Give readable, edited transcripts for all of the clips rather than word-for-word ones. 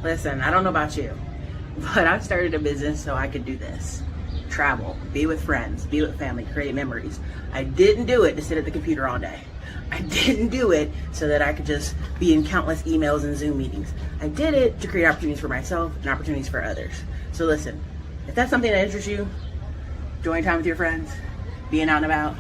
Listen, I don't know about you, but I started a business so I could do this. Travel, be with friends, be with family, create memories. I didn't do it to sit at the computer all day. I didn't do it so that I could just be in countless emails and Zoom meetings. I did it to create opportunities for myself and opportunities for others. So listen, if that's something that interests you, enjoying time with your friends, being out and about,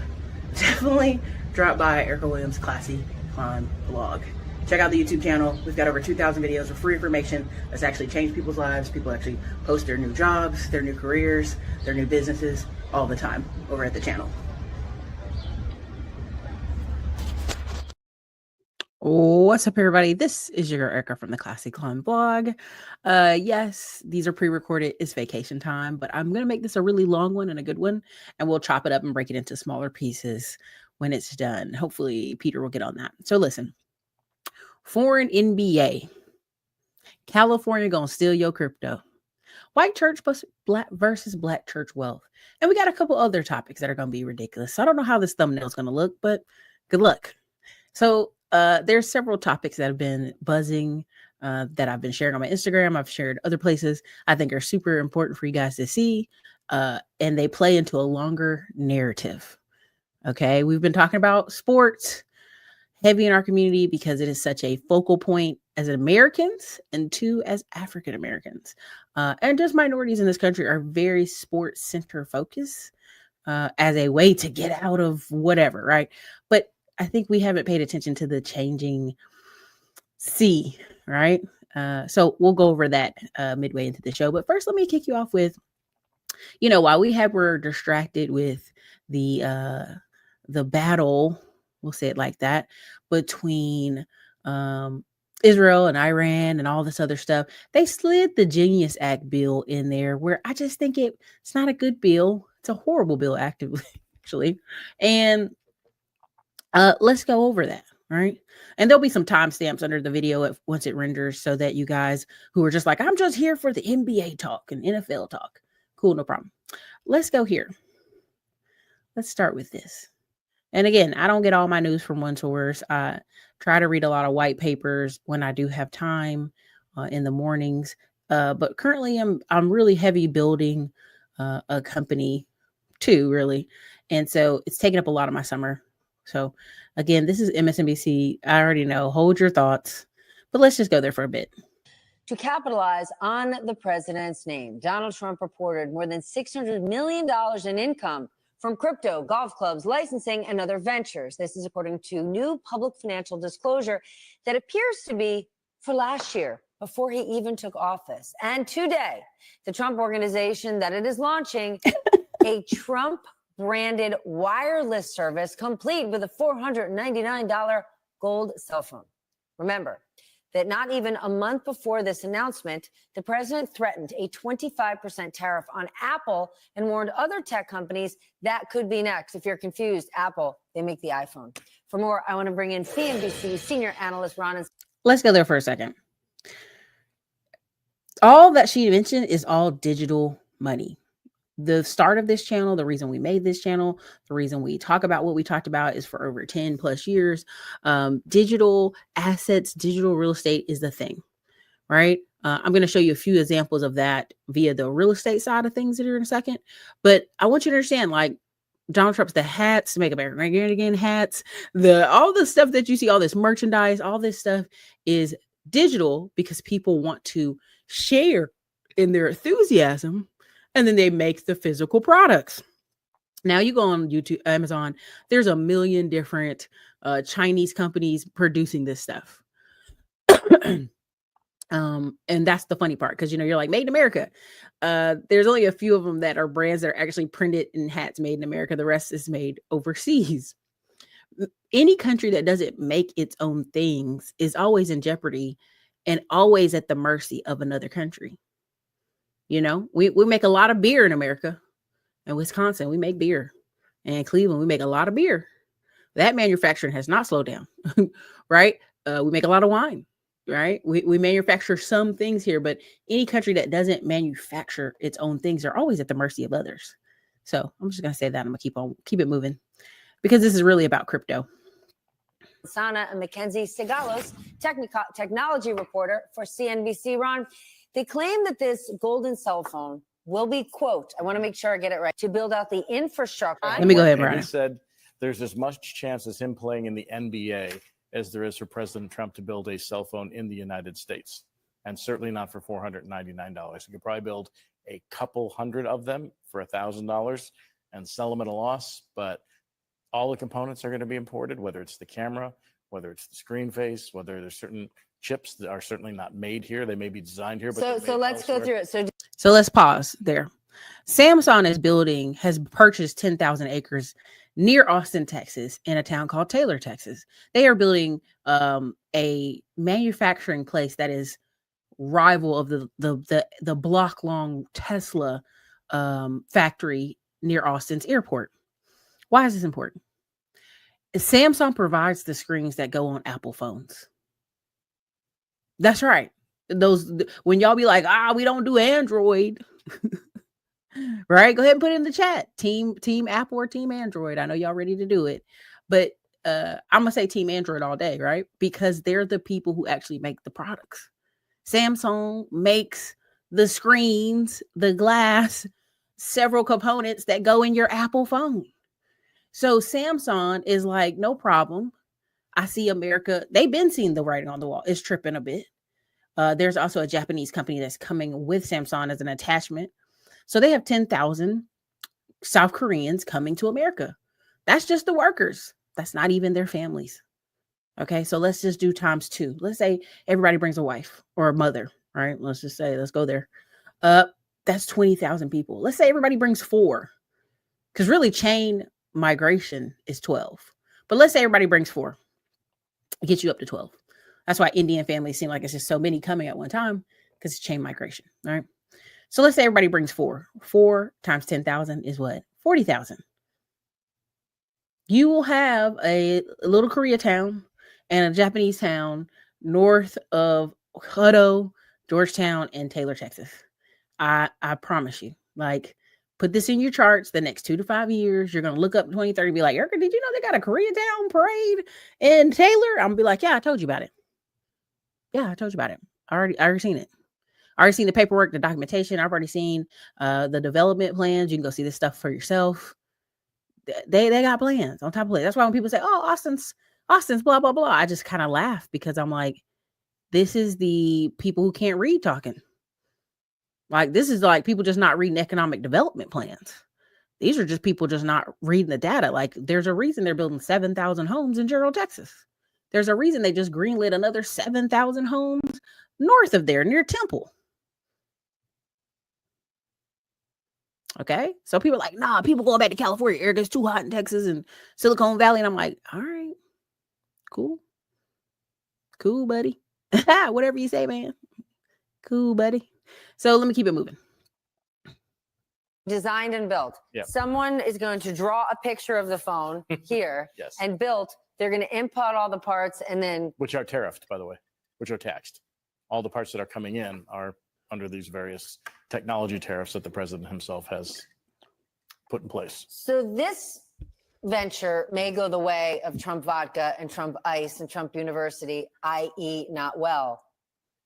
definitely drop by Erica Williams' Classy Climb blog. Check out the YouTube channel. We've got over 2,000 videos of free information that's actually changed people's lives. People actually post their new jobs, their new careers, their new businesses all the time over at the channel. What's up, everybody? This is your girl Erica from the Classy Climb blog. Yes, these are pre-recorded. It's vacation time, but I'm going to make this a really long one and a good one, and we'll chop it up and break it into smaller pieces when it's done. Hopefully, Peter will get on that. So listen, foreign NBA. California gonna steal your crypto. White church versus black church wealth. And we got a couple other topics that are gonna be ridiculous. So I don't know how this thumbnail is gonna look, but good luck. So there's several topics that have been buzzing that I've been sharing on my Instagram. I've shared other places I think are super important for you guys to see. And they play into a longer narrative. Okay, we've been talking about sports heavy in our community because it is such a focal point as Americans and two as African Americans. And just minorities in this country are very sports center focused as a way to get out of whatever, right? But I think we haven't paid attention to the changing sea, right? So we'll go over that midway into the show. But first, let me kick you off with, while we're distracted with the battle, we'll say it like that, between Israel and Iran and all this other stuff, they slid the Genius Act bill in there where I just think it's not a good bill. It's a horrible bill, actually. And let's go over that, right? And there'll be some timestamps under the video once it renders so that you guys who are just like, I'm just here for the NBA talk and NFL talk. Cool, no problem. Let's go here. Let's start with this. And again, I don't get all my news from one source. I try to read a lot of white papers when I do have time in the mornings. But currently, I'm really heavy building a company too, really. And so it's taking up a lot of my summer. So again, this is MSNBC. I already know. Hold your thoughts. But let's just go there for a bit. To capitalize on the president's name, Donald Trump reported more than $600 million in income from crypto, golf clubs, licensing, and other ventures. This is according to new public financial disclosure that appears to be for last year, before he even took office. And today, the Trump organization that it is launching a Trump-branded wireless service complete with a $499 gold cell phone. Remember that not even a month before this announcement, the president threatened a 25% tariff on Apple and warned other tech companies that could be next. If you're confused, Apple, they make the iPhone. For more, I want to bring in CNBC senior analyst Ron. Let's go there for a second. All that she mentioned is all digital money. The start of this channel, the reason we made this channel, the reason we talk about what we talked about is for over 10 plus years. Digital assets, digital real estate is the thing, right? I'm going to show you a few examples of that via the real estate side of things here in a second. But I want you to understand, like, Donald Trump's the hats, Make America Great Again hats, all the stuff that you see, all this merchandise, all this stuff is digital because people want to share in their enthusiasm. And then they make the physical products. Now you go on YouTube, Amazon, there's a million different Chinese companies producing this stuff. And that's the funny part because, you're like, made in America. There's only a few of them that are brands that are actually printed in hats made in America. The rest is made overseas. Any country that doesn't make its own things is always in jeopardy and always at the mercy of another country. We make a lot of beer in America. In Wisconsin, we make beer. And Cleveland, we make a lot of beer. That manufacturing has not slowed down, right? We make a lot of wine, right? We manufacture some things here, but any country that doesn't manufacture its own things are always at the mercy of others. So I'm just going to say that. I'm going to keep it moving because this is really about crypto. Sana and Mackenzie Segalos, technology reporter for CNBC. Ron, they claim that this golden cell phone will be, quote, I want to make sure I get it right, to build out the infrastructure. Let me go ahead, Brian. He said there's as much chance as him playing in the NBA as there is for President Trump to build a cell phone in the United States, and certainly not for $499. He could probably build a couple hundred of them for $1,000 and sell them at a loss, but all the components are going to be imported, whether it's the camera, whether it's the screen face, whether there's certain chips that are certainly not made here. They may be designed here, but so let's go through it. So let's pause there. Samsung has purchased 10,000 acres near Austin, Texas, in a town called Taylor, Texas. They are building a manufacturing place that is rival of the block long Tesla factory near Austin's airport. Why is this important? Samsung provides the screens that go on Apple phones. That's right. Those, when y'all be like, we don't do Android, right? Go ahead and put it in the chat. Team Apple or Team Android. I know y'all ready to do it, but I'm gonna say Team Android all day, right? Because they're the people who actually make the products. Samsung makes the screens, the glass, several components that go in your Apple phone. So Samsung is like, no problem. I see America. They've been seeing the writing on the wall. It's tripping a bit. There's also a Japanese company that's coming with Samsung as an attachment. So they have 10,000 South Koreans coming to America. That's just the workers. That's not even their families. Okay, so let's just do times 2. Let's say everybody brings a wife or a mother, right? Let's just say, let's go there. That's 20,000 people. Let's say everybody brings 4, because really chain migration is 12. But let's say everybody brings 4. It gets you up to 12. That's why Indian families seem like it's just so many coming at one time, because it's chain migration, right? So let's say everybody brings 4. 4 times 10,000 is what? 40,000. You will have a little Koreatown and a Japanese town north of Hutto, Georgetown, and Taylor, Texas. I promise you. Like, put this in your charts. The next 2 to 5 years, you're gonna look up 2030 and be like, Erica, did you know they got a Koreatown parade in Taylor? I'm gonna be like, yeah, I told you about it. Yeah, I told you about it. I already seen it. I already seen the paperwork, the documentation. I've already seen the development plans. You can go see this stuff for yourself. They got plans on top of it. That's why when people say, oh, Austin's blah, blah, blah, I just kind of laugh, because I'm like, this is the people who can't read talking. Like, this is like people just not reading economic development plans. These are just people just not reading the data. Like, there's a reason they're building 7,000 homes in Gerald, Texas. There's a reason they just greenlit another 7,000 homes north of there, near Temple. Okay. So people are like, nah, people going back to California. Air gets too hot in Texas and Silicon Valley. And I'm like, all right, cool. Cool, buddy. Whatever you say, man. Cool, buddy. So let me keep it moving. Designed and built. Yep. Someone is going to draw a picture of the phone here Yes. and built. They're going to import all the parts and then. Which are tariffed, by the way, which are taxed. All the parts that are coming in are under these various technology tariffs that the president himself has put in place. So this venture may go the way of Trump Vodka and Trump Ice and Trump University, i.e. not well.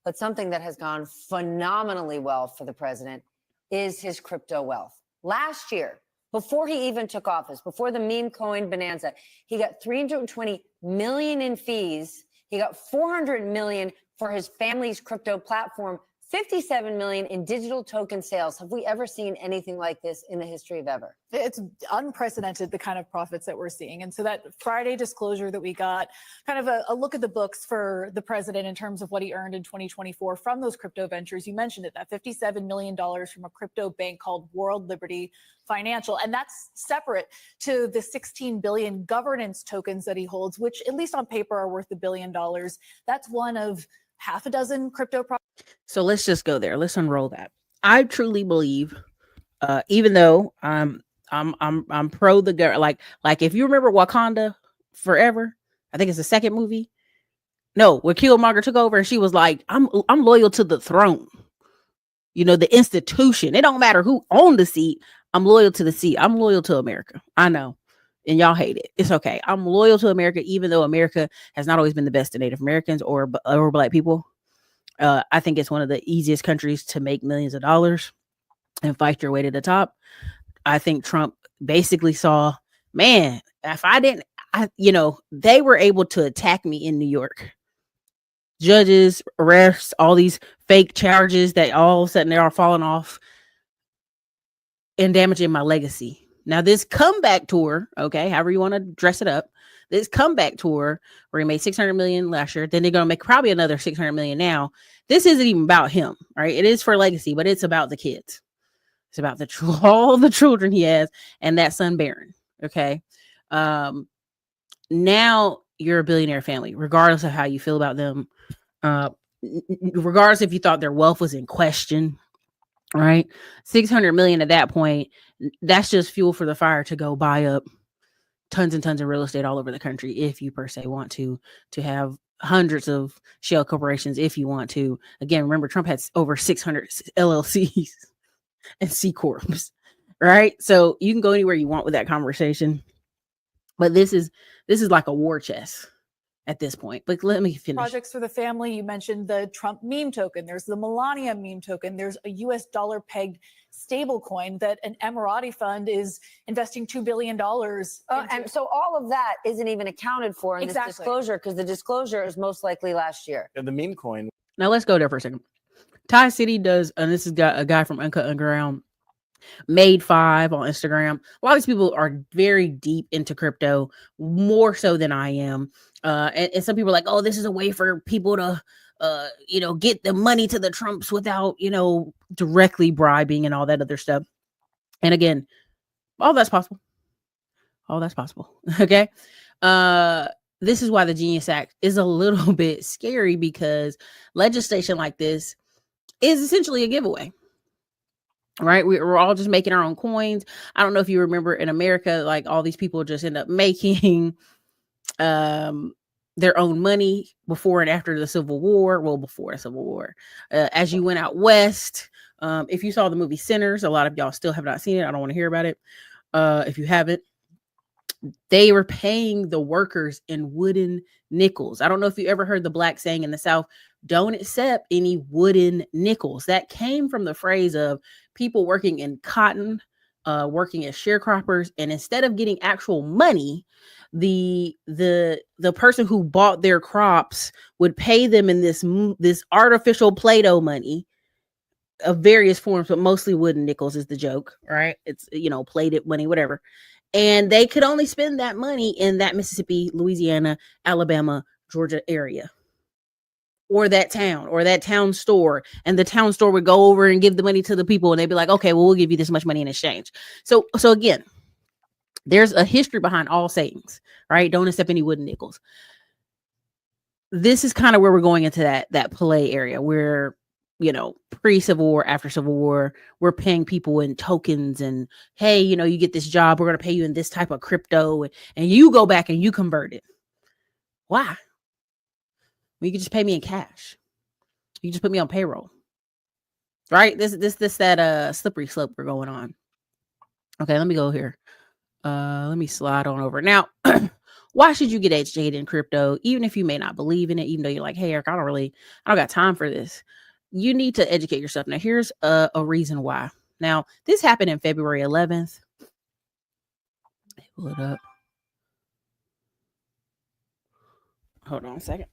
But something that has gone phenomenally well for the president is his crypto wealth. Last year, before he even took office, before the meme coin bonanza, he got $320 million in fees. He got $400 million for his family's crypto platform, $57 million in digital token sales. Have we ever seen anything like this in the history of ever? It's unprecedented, the kind of profits that we're seeing. And so that Friday disclosure that we got, kind of a look at the books for the president in terms of what he earned in 2024 from those crypto ventures. You mentioned it, that $57 million from a crypto bank called World Liberty Financial. And that's separate to the 16 billion governance tokens that he holds, which at least on paper are worth $1 billion. That's one of half a dozen crypto projects. So let's just go there. Let's unroll that. I truly believe, even though I'm pro the girl, like if you remember Wakanda Forever, I think it's the second movie. No, where Killmonger took over and she was like, I'm loyal to the throne. You know, the institution. It don't matter who owned the seat. I'm loyal to the seat. I'm loyal to America. I know and y'all hate it. It's okay. I'm loyal to America, even though America has not always been the best to Native Americans or Black people. I think it's one of the easiest countries to make millions of dollars and fight your way to the top. I think Trump basically saw, man, if I didn't, they were able to attack me in New York. Judges, arrests, all these fake charges that all of a sudden they are falling off and damaging my legacy. Now, this comeback tour, okay, however you want to dress it up, this comeback tour where he made $600 million last year, then they're going to make probably another $600 million now. This isn't even about him, right? It is for legacy, but it's about the kids. It's about all the children he has and that son Barron. Okay. Now you're a billionaire family, regardless of how you feel about them. Regardless if you thought their wealth was in question, right? 600 million at that point, that's just fuel for the fire to go buy up tons and tons of real estate all over the country if you per se want to have hundreds of shell corporations if you want to. Again, remember, Trump has over 600 LLCs and C corps, right? So you can go anywhere you want with that conversation, but this is like a war chest at this point. But let me finish. Projects for the family. You mentioned the Trump meme token. There's the Melania meme token. There's a US dollar pegged stable coin that an Emirati fund is investing $2 billion. And so all of that isn't even accounted for in this disclosure, because the disclosure is most likely last year. And the meme coin. Now let's go there for a second. Ty City does, and this is a guy from Uncut Underground, Made 5 on Instagram. A lot of these people are very deep into crypto, more so than I am. And some people are like, oh, this is a way for people to, get the money to the Trumps without, directly bribing and all that other stuff. And again, all that's possible. All that's possible. Okay. This is why the Genius Act is a little bit scary, because legislation like this is essentially a giveaway. Right. We're all just making our own coins. I don't know if you remember in America, like all these people just end up making their own money before and after the Civil War. Well, before the Civil War, as you went out west. If you saw the movie Sinners, a lot of y'all still have not seen it. I don't want to hear about it. If you haven't, they were paying the workers in wooden nickels. I don't know if you ever heard the Black saying in the South, don't accept any wooden nickels. That came from the phrase of people working in cotton, working as sharecroppers, and instead of getting actual money, the person who bought their crops would pay them in this artificial Play-Doh money of various forms, but mostly wooden nickels is the joke, right? It's plated money, whatever. And they could only spend that money in that Mississippi, Louisiana, Alabama, Georgia area, or that town store. And the town store would go over and give the money to the people, and they'd be like, okay, well, we'll give you this much money in exchange. So again, there's a history behind all sayings, right? Don't accept any wooden nickels. This is kind of where we're going into that play area where, pre-Civil War, after Civil War, we're paying people in tokens and, hey, you get this job, we're going to pay you in this type of crypto, and you go back and you convert it. Why? Well, you can just pay me in cash. You just put me on payroll, right? That slippery slope we're going on. Okay, let me go here. Let me slide on over. Now, why should you get educated in crypto, even if you may not believe in it, even though you're like, hey, Eric, I don't got time for this. You need to educate yourself. Now, here's a reason why. Now, this happened in February 11th. Pull it up. Hold on a second.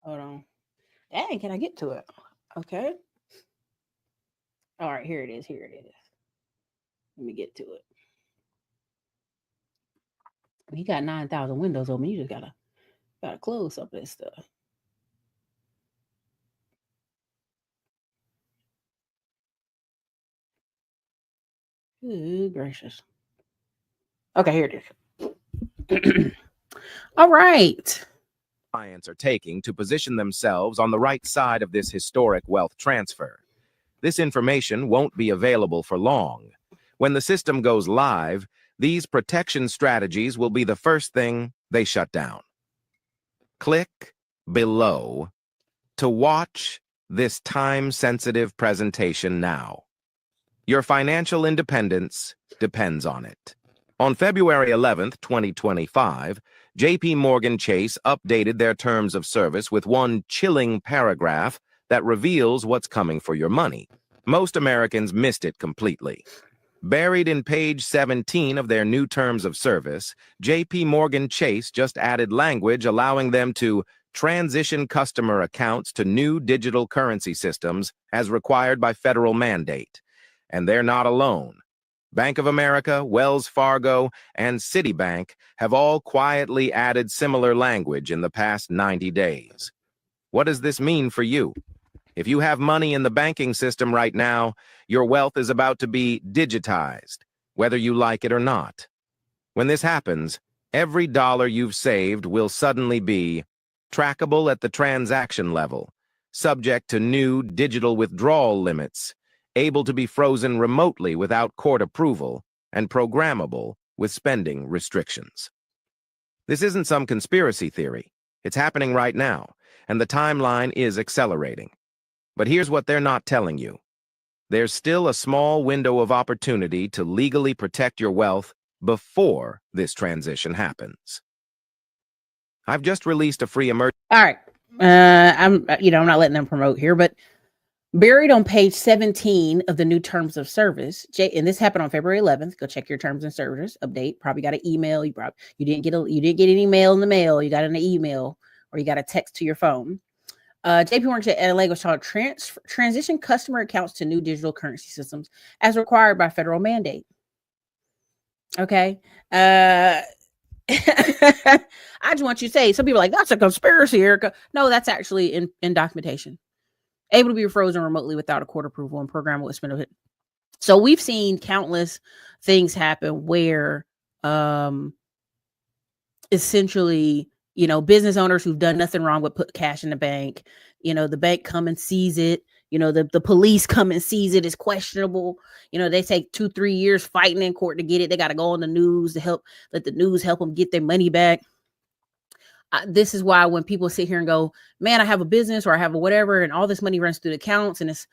Hold on. Dang, can I get to it? Okay. All right, here it is. Let me get to it. You got 9,000 windows open. You just gotta close some of this stuff. Good gracious. Okay, here it is. All right. Clients are taking to position themselves on the right side of this historic wealth transfer. This information won't be available for long. When the system goes live, these protection strategies will be the first thing they shut down. Click below to watch this time-sensitive presentation now. Your financial independence depends on it. On February 11th, 2025, J.P. Morgan Chase updated their terms of service with one chilling paragraph that reveals what's coming for your money. Most Americans missed it completely. Buried in page 17 of their new terms of service, J.P. Morgan Chase just added language allowing them to transition customer accounts to new digital currency systems as required by federal mandate. And they're not alone. Bank of America, Wells Fargo, and Citibank have all quietly added similar language in the past 90 days. What does this mean for you? If you have money in the banking system right now, your wealth is about to be digitized, whether you like it or not. When this happens, every dollar you've saved will suddenly be trackable at the transaction level, subject to new digital withdrawal limits, able to be frozen remotely without court approval, and programmable with spending restrictions. This isn't some conspiracy theory. It's happening right now, and the timeline is accelerating. But here's what they're not telling you. There's still a small window of opportunity to legally protect your wealth before this transition happens. I've just released a free emergency. All right. I'm not letting them promote here, but buried on page 17 of the new terms of service, and this happened on February 11th. Go check your terms and service update. Probably got an email. You didn't get an email in the mail. You got an email, or you got a text to your phone. JP Morgan at a language called transition customer accounts to new digital currency systems as required by federal mandate. Okay. I just want you to say, some people are like, that's a conspiracy, Erica. No, that's actually in documentation. Able to be frozen remotely without a court approval and programmable spending. So we've seen countless things happen where essentially, business owners who've done nothing wrong but put cash in the bank, the bank come and seize it, the police come and seize it. It's questionable. They take 2-3 years fighting in court to get it. They got to go on the news to let the news help them get their money back. This is why when people sit here and go, man, I have a business or I have a whatever, and all this money runs through the accounts. And it's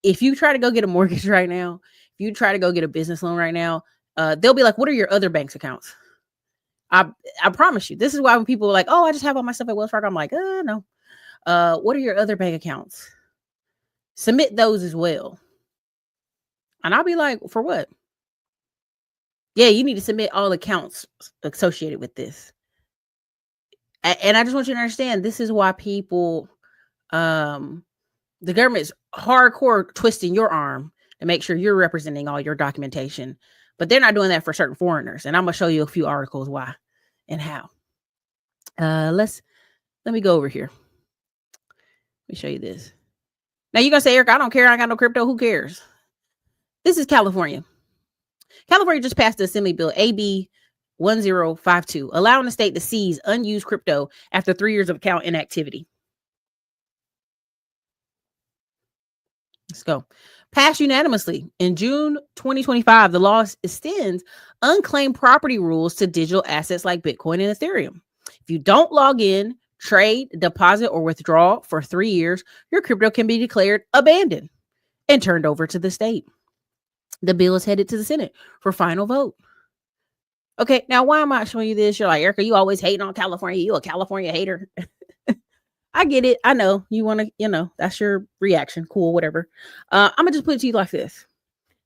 if you try to go get a mortgage right now, if you try to go get a business loan right now, they'll be like, what are your other bank's accounts? I promise you, this is why when people are like, oh, I just have all my stuff at Wells Fargo, I'm like, no. What are your other bank accounts? Submit those as well. And I'll be like, for what? Yeah, you need to submit all accounts associated with this. And I just want you to understand, this is why people, the government is hardcore twisting your arm to make sure you're representing all your documentation. But they're not doing that for certain foreigners. And I'm going to show you a few articles why and how. Let me go over here. Let me show you this. Now you're going to say, Eric, I don't care. I got no crypto. Who cares? This is California. California just passed the Assembly Bill AB 1052, allowing the state to seize unused crypto after 3 years of account inactivity. Let's go. Passed unanimously in June 2025, the law extends unclaimed property rules to digital assets like Bitcoin and Ethereum. If you don't log in, trade, deposit, or withdraw for 3 years, your crypto can be declared abandoned and turned over to the state. The bill is headed to the Senate for final vote. Okay, now why am I showing you this? You're like, Erica, you always hating on California. You a California hater. I get it. I know you want to, that's your reaction. Cool, whatever. I'm going to just put it to you like this.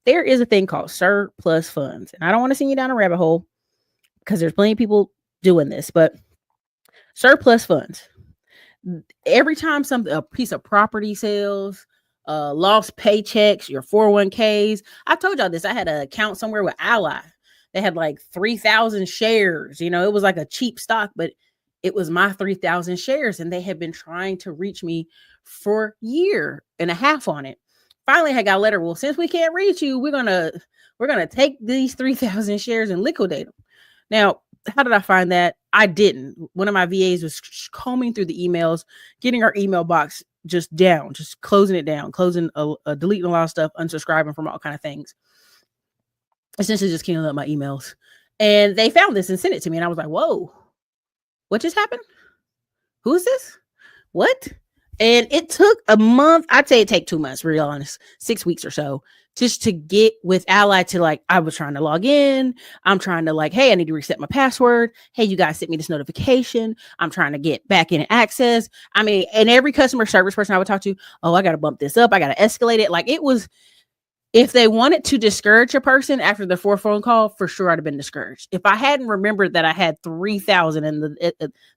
There is a thing called surplus funds. And I don't want to send you down a rabbit hole because there's plenty of people doing this, but surplus funds. Every time a piece of property sells, lost paychecks, your 401ks. I told y'all this. I had an account somewhere with Ally. They had like 3,000 shares. It was like a cheap stock, but it was my 3,000 shares, and they had been trying to reach me for a year and a half on it. Finally, I got a letter. Well, since we can't reach you, we're gonna take these 3,000 shares and liquidate them. Now, how did I find that? I didn't. One of my VAs was combing through the emails, getting our email box just down, just closing it down, deleting a lot of stuff, unsubscribing from all kind of things. essentially just cleaning up my emails. And they found this and sent it to me. And I was like, whoa, what just happened? Who is this? What? And it took a month. I'd say it take 2 months, real honest, 6 weeks or so, just to get with Ally to like, I was trying to log in. I'm trying to like, hey, I need to reset my password. Hey, you guys sent me this notification. I'm trying to get back in and access. I mean, and every customer service person I would talk to, oh, I got to bump this up. I got to escalate it. Like it was, if they wanted to discourage a person after the 4th phone call, for sure I'd have been discouraged. If I hadn't remembered that I had 3,000 and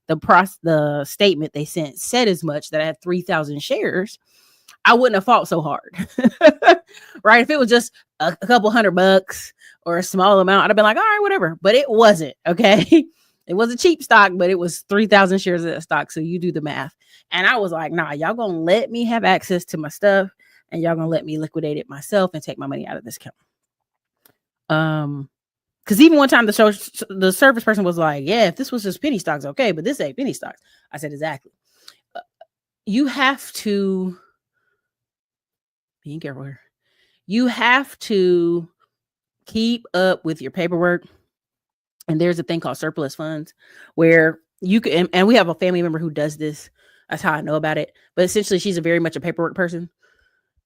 the statement they sent said as much, that I had 3,000 shares, I wouldn't have fought so hard. Right? If it was just a couple $100 or a small amount, I'd have been like, all right, whatever. But it wasn't, okay? It was a cheap stock, but it was 3,000 shares of that stock. So you do the math. And I was like, nah, y'all gonna let me have access to my stuff, and y'all gonna let me liquidate it myself and take my money out of this account. Because even one time the service person was like, yeah, if this was just penny stocks, okay, but this ain't penny stocks. I said, exactly. You have to be careful here. You have to keep up with your paperwork. And there's a thing called surplus funds where you can, and we have a family member who does this. That's how I know about it. But essentially, she's very much a paperwork person.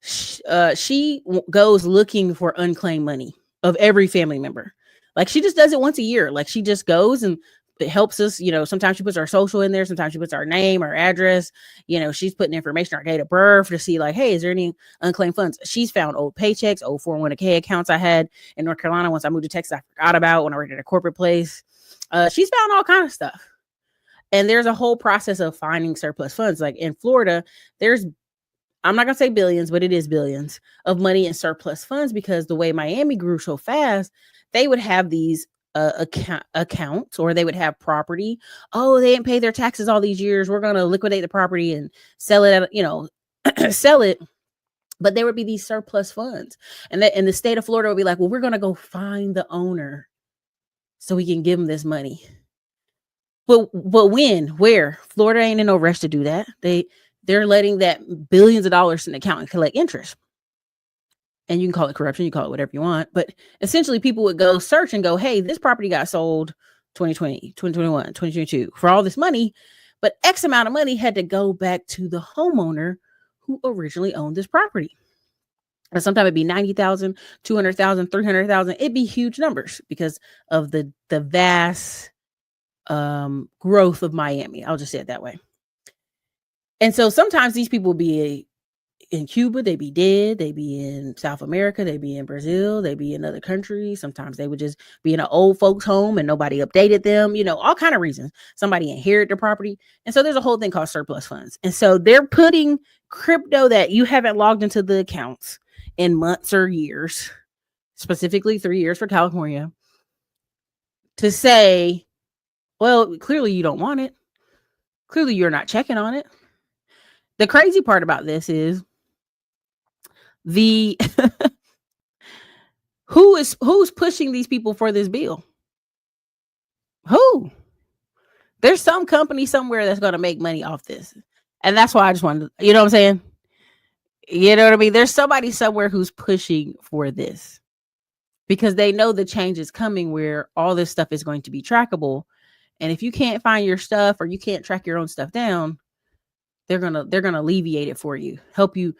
She goes looking for unclaimed money of every family member. Like she just does it once a year. Like she just goes and it helps us. You know, sometimes she puts our social in there. Sometimes she puts our name, our address. You know, she's putting information, our date of birth to see like, hey, is there any unclaimed funds? She's found old paychecks, old 401k accounts I had in North Carolina once I moved to Texas. I forgot about when I worked at a corporate place. She's found all kinds of stuff. And there's a whole process of finding surplus funds. Like in Florida, there's, I'm not going to say billions, but it is billions of money in surplus funds, because the way Miami grew so fast, they would have these accounts, or they would have property. Oh, they didn't pay their taxes all these years. We're going to liquidate the property and sell it at, you know, sell it. But there would be these surplus funds. And that in the state of Florida would be like, well, we're going to go find the owner so we can give them this money. But when, where? Florida ain't in no rush to do that. They're letting that billions of dollars in the account and collect interest. And you can call it corruption, you call it whatever you want. But essentially people would go search and go, hey, this property got sold 2020, 2021, 2022 for all this money. But X amount of money had to go back to the homeowner who originally owned this property. And sometimes it'd be 90,000, 200,000, 300,000. It'd be huge numbers because of the vast growth of Miami. I'll just say it that way. And so sometimes these people would be in Cuba, they'd be dead, they'd be in South America, they'd be in Brazil, they'd be in other countries. Sometimes they would just be in an old folks home and nobody updated them, you know, all kind of reasons. Somebody inherited the property. And so there's a whole thing called surplus funds. And so they're putting crypto that you haven't logged into the accounts in months or years, specifically 3 years for California, to say, well, clearly you don't want it. Clearly you're not checking on it. The crazy part about this is who's pushing these people for this bill? Who? There's some company somewhere that's going to make money off this. And that's why I just wanted to, you know what I'm saying? You know what I mean? There's somebody somewhere who's pushing for this because they know the change is coming where all this stuff is going to be trackable. And if you can't find your stuff or you can't track your own stuff down, they're going to alleviate it for you, help you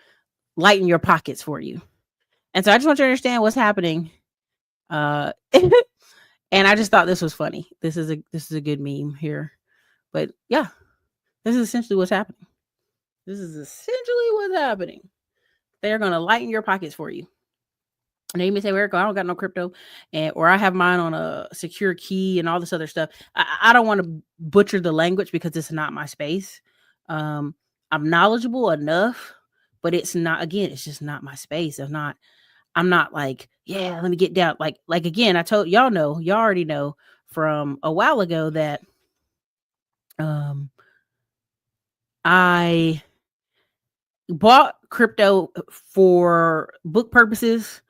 lighten your pockets for you. And so I just want you to understand what's happening. And I just thought this was funny. This is a good meme here. But yeah, this is essentially what's happening. They're going to lighten your pockets for you. And they may say, well, Erica, I don't got no crypto, or I have mine on a secure key and all this other stuff. I don't want to butcher the language because it's not my space. I'm knowledgeable enough, but it's not, again, it's just not my space. I'm not like, yeah, let me get down. Like again, I told y'all already know from a while ago that I bought crypto for book purposes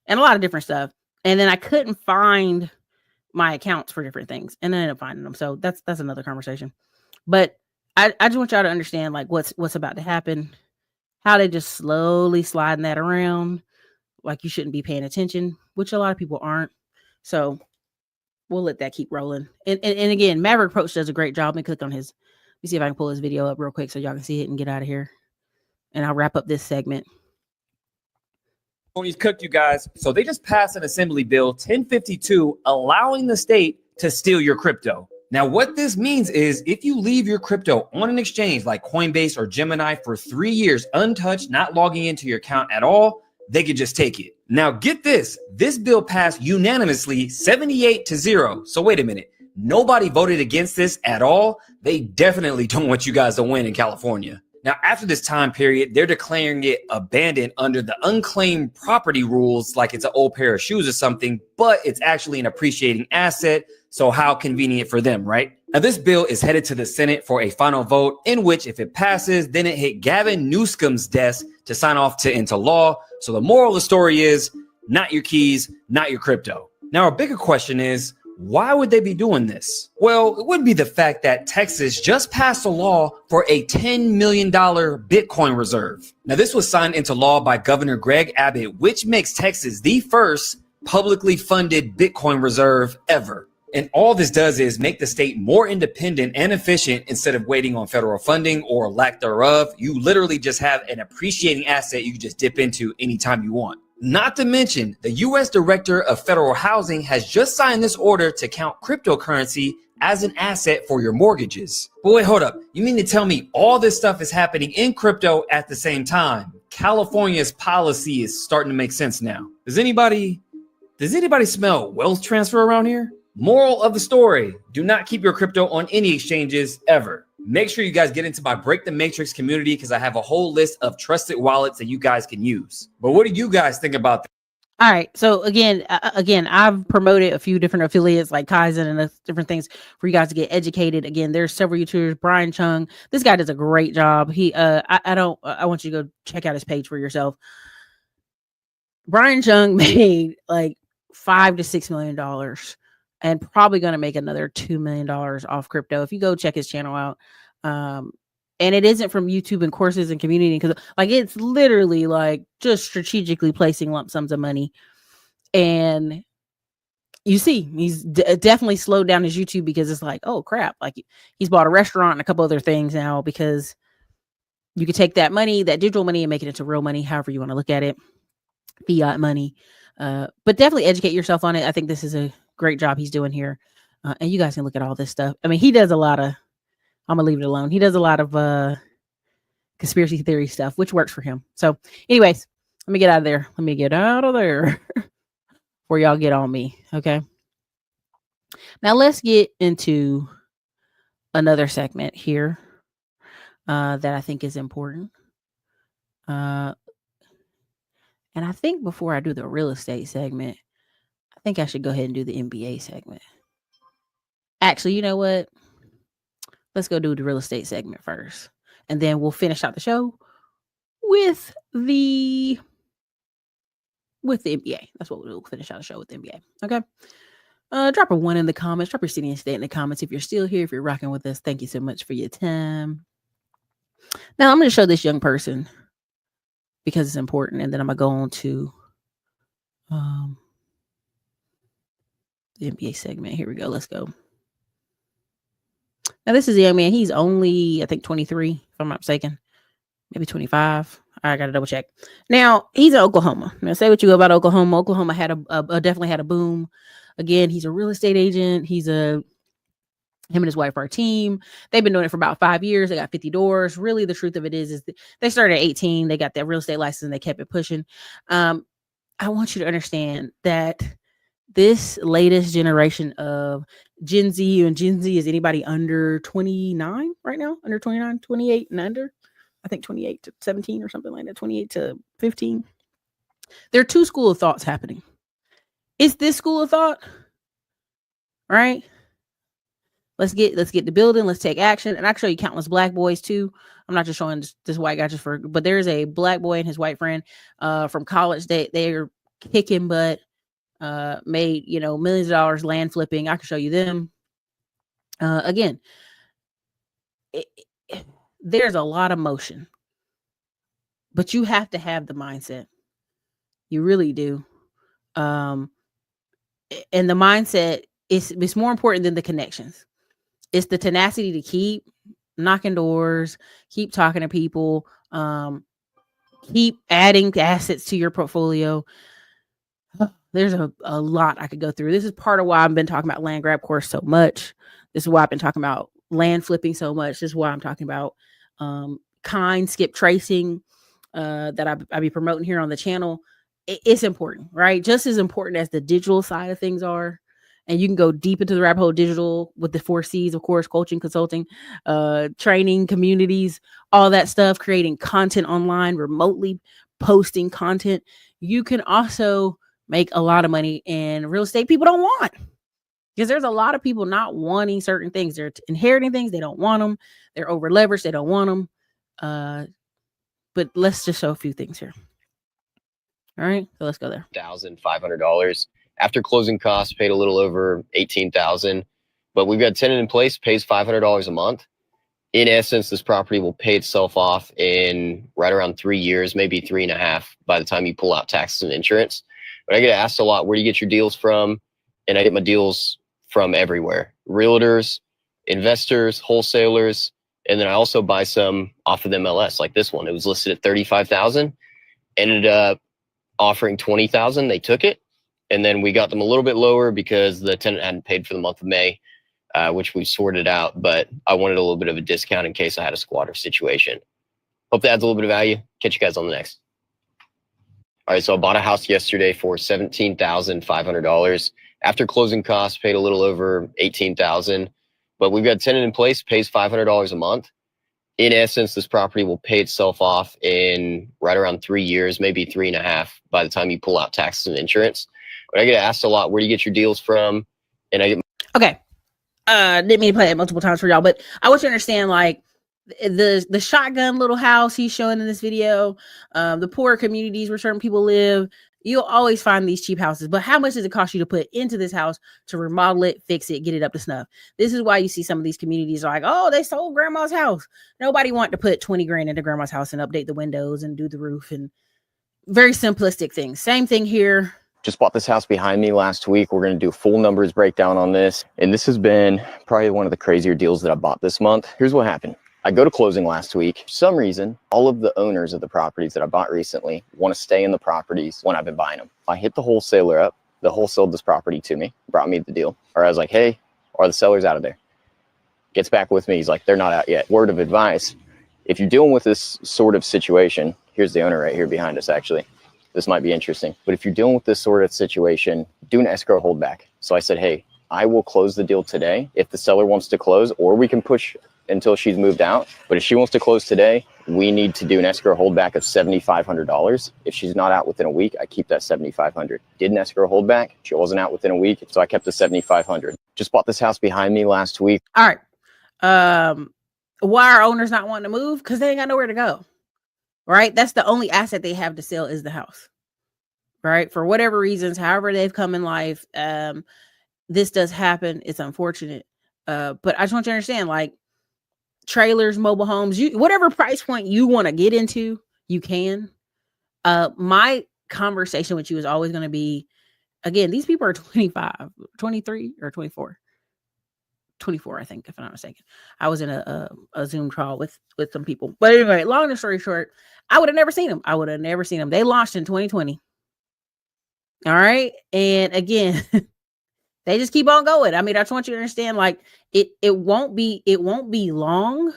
and a lot of different stuff. And then I couldn't find my accounts for different things. And I ended up finding them. So that's another conversation. But I just want y'all to understand like what's about to happen, how they just slowly sliding that around. like you shouldn't be paying attention, which a lot of people aren't. So we'll let that keep rolling. And again, Maverick Approach does a great job. Let me click on his. Let me see if I can pull his video up real quick so y'all can see it and get out of here. And I'll wrap up this segment. Tony's cooked, you guys. So they just passed an Assembly Bill 1052 allowing the state to steal your crypto. Now, what this means is if you leave your crypto on an exchange like Coinbase or Gemini for 3 years untouched, not logging into your account at all, they could just take it. Now, get this. This bill passed unanimously 78-0. So wait a minute. Nobody voted against this at all. They definitely don't want you guys to win in California. Now, after this time period, they're declaring it abandoned under the unclaimed property rules, like it's an old pair of shoes or something, but it's actually an appreciating asset. So how convenient for them, right? Now, this bill is headed to the Senate for a final vote in which, if it passes, then it hit Gavin Newsom's desk to sign off into law. So the moral of the story is not your keys, not your crypto. Now, a bigger question is, why would they be doing this? Well, it would be the fact that Texas just passed a law for a $10 million Bitcoin reserve. Now, this was signed into law by Governor Greg Abbott, which makes Texas the first publicly funded Bitcoin reserve ever. And all this does is make the state more independent and efficient instead of waiting on federal funding or lack thereof. You literally just have an appreciating asset you can just dip into anytime you want. Not to mention, the U.S. Director of Federal Housing has just signed this order to count cryptocurrency as an asset for your mortgages. But wait, hold up. You mean to tell me all this stuff is happening in crypto at the same time? California's policy is starting to make sense now. Does anybody smell wealth transfer around here? Moral of the story, do not keep your crypto on any exchanges ever. Make sure you guys get into my Break the Matrix community because I have a whole list of trusted wallets that you guys can use. But what do you guys think about that? All right. So again, I've promoted a few different affiliates like Kaizen and different things for you guys to get educated. Again, there's several YouTubers. Brian Chung, this guy does a great job. I want you to go check out his page for yourself. Brian Chung made like $5 to $6 million. And probably going to make another $2 million off crypto if you go check his channel out. And it isn't from YouTube and courses and community, because like it's literally like just strategically placing lump sums of money. And you see, he's definitely slowed down his YouTube because it's like, oh crap, like he's bought a restaurant and a couple other things now, because you could take that money, that digital money, and make it into real money, however you want to look at it, fiat money. But definitely educate yourself on it. I think this is a great job he's doing here. And you guys can look at all this stuff. I mean, he does a lot of, I'm gonna leave it alone. He does a lot of conspiracy theory stuff, which works for him. So anyways, let me get out of there. Let me get out of there before y'all get on me. Okay. Now let's get into another segment here that I think is important. And I think before I do the real estate segment, I think I should go ahead and do the NBA segment. Actually, you know what? Let's go do the real estate segment first. And then we'll finish out the show with the NBA. That's what we'll finish out the show with the NBA. Okay. Drop a 1 in the comments. Drop your city and state in the comments if you're still here, if you're rocking with us. Thank you so much for your time. Now I'm going to show this young person because it's important, and then I'm going to go on to the NBA segment. Here we go. Let's go. Now, this is a young man. He's only, I think, 23, if I'm not mistaken. Maybe 25. I got to double check. Now, he's in Oklahoma. Now, say what you will about Oklahoma. Oklahoma had definitely had a boom. Again, he's a real estate agent. Him and his wife are a team. They've been doing it for about 5 years. They got 50 doors. Really, the truth of it is they started at 18. They got that real estate license and they kept it pushing. I want you to understand that this latest generation of Gen Z, and Gen Z is anybody under 29 right now, under 29, 28 and under. I think 28 to 17 or something like that, 28 to 15. There are two schools of thoughts happening. It's this school of thought, right? Let's get the building. Let's take action. And I can show you countless black boys too. I'm not just showing this white guy but there's a black boy and his white friend from college. They're kicking butt. Made millions of dollars land flipping. I can show you them. Again, there's a lot of motion, but you have to have the mindset. You really do. And the mindset it's more important than the connections. It's the tenacity to keep knocking doors, keep talking to people, keep adding assets to your portfolio. There's a lot I could go through. This is part of why I've been talking about land grab course so much. This is why I've been talking about land flipping so much. This is why I'm talking about skip tracing that I be promoting here on the channel. It's important, right? Just as important as the digital side of things are. And you can go deep into the rabbit hole digital with the 4 C's, of course, coaching, consulting, training, communities, all that stuff, creating content online, remotely posting content. You can also make a lot of money in real estate people don't want, because there's a lot of people not wanting certain things. They're inheriting things. They don't want them. They're over leveraged. They don't want them. But let's just show a few things here. All right, so let's go there. $1,500 after closing costs, paid a little over $18,000, but we've got a tenant in place, pays $500 a month. In essence, this property will pay itself off in right around 3 years, maybe 3.5 by the time you pull out taxes and insurance. But I get asked a lot, where do you get your deals from? And I get my deals from everywhere: realtors, investors, wholesalers, and then I also buy some off of the MLS, like this one. It was listed at $35,000, ended up offering $20,000. They took it, and then we got them a little bit lower because the tenant hadn't paid for the month of May, which we sorted out. But I wanted a little bit of a discount in case I had a squatter situation. Hope that adds a little bit of value. Catch you guys on the next. All right, so I bought a house yesterday for $17,500. After closing costs, paid a little over $18,000, but we've got a tenant in place, pays $500 a month. In essence, this property will pay itself off in right around 3 years, maybe 3.5 by the time you pull out taxes and insurance. But I get asked a lot, where do you get your deals from? And I get okay. Didn't mean to play that multiple times for y'all, but I want you to understand, like, the shotgun little house he's showing in this video, the poor communities where certain people live, you'll always find these cheap houses. But how much does it cost you to put into this house to remodel it, fix it, get it up to snuff? This is why you see some of these communities like, oh, they sold grandma's house. Nobody want to put 20 grand into grandma's house and update the windows and do the roof and very simplistic things. Same thing here. just bought this house behind me last week. We're going to do a full numbers breakdown on this. And this has been probably one of the crazier deals that I bought this month. Here's what happened. I go to closing last week. For some reason, all of the owners of the properties that I bought recently want to stay in the properties when I've been buying them. I hit the wholesaler up. The wholesaled this property to me, brought me the deal. Or I was like, hey, are the sellers out of there? Gets back with me. He's like, they're not out yet. Word of advice. If you're dealing with this sort of situation, here's the owner right here behind us, actually. This might be interesting. But if you're dealing with this sort of situation, do an escrow holdback. So I said, hey, I will close the deal today if the seller wants to close, or we can push until she's moved out. But if she wants to close today, we need to do an escrow holdback of $7,500. If she's not out within a week, I keep that $7,500. Did an escrow holdback. She wasn't out within a week, so I kept the $7,500. Just bought this house behind me last week. All right. Why are owners not wanting to move? Because they ain't got nowhere to go. Right? That's the only asset they have to sell is the house. Right? For whatever reasons, however they've come in life, this does happen. It's unfortunate. But I just want you to understand, like, trailers, mobile homes, whatever price point you want to get into, you can. My conversation with you is always going to be, again, these people are 25, 23 or 24. 24, I think, if I'm not mistaken. I was in a Zoom call with some people. But anyway, long story short, I would have never seen them. They launched in 2020. All right. And again, they just keep on going. I mean, I just want you to understand, like, it won't be long,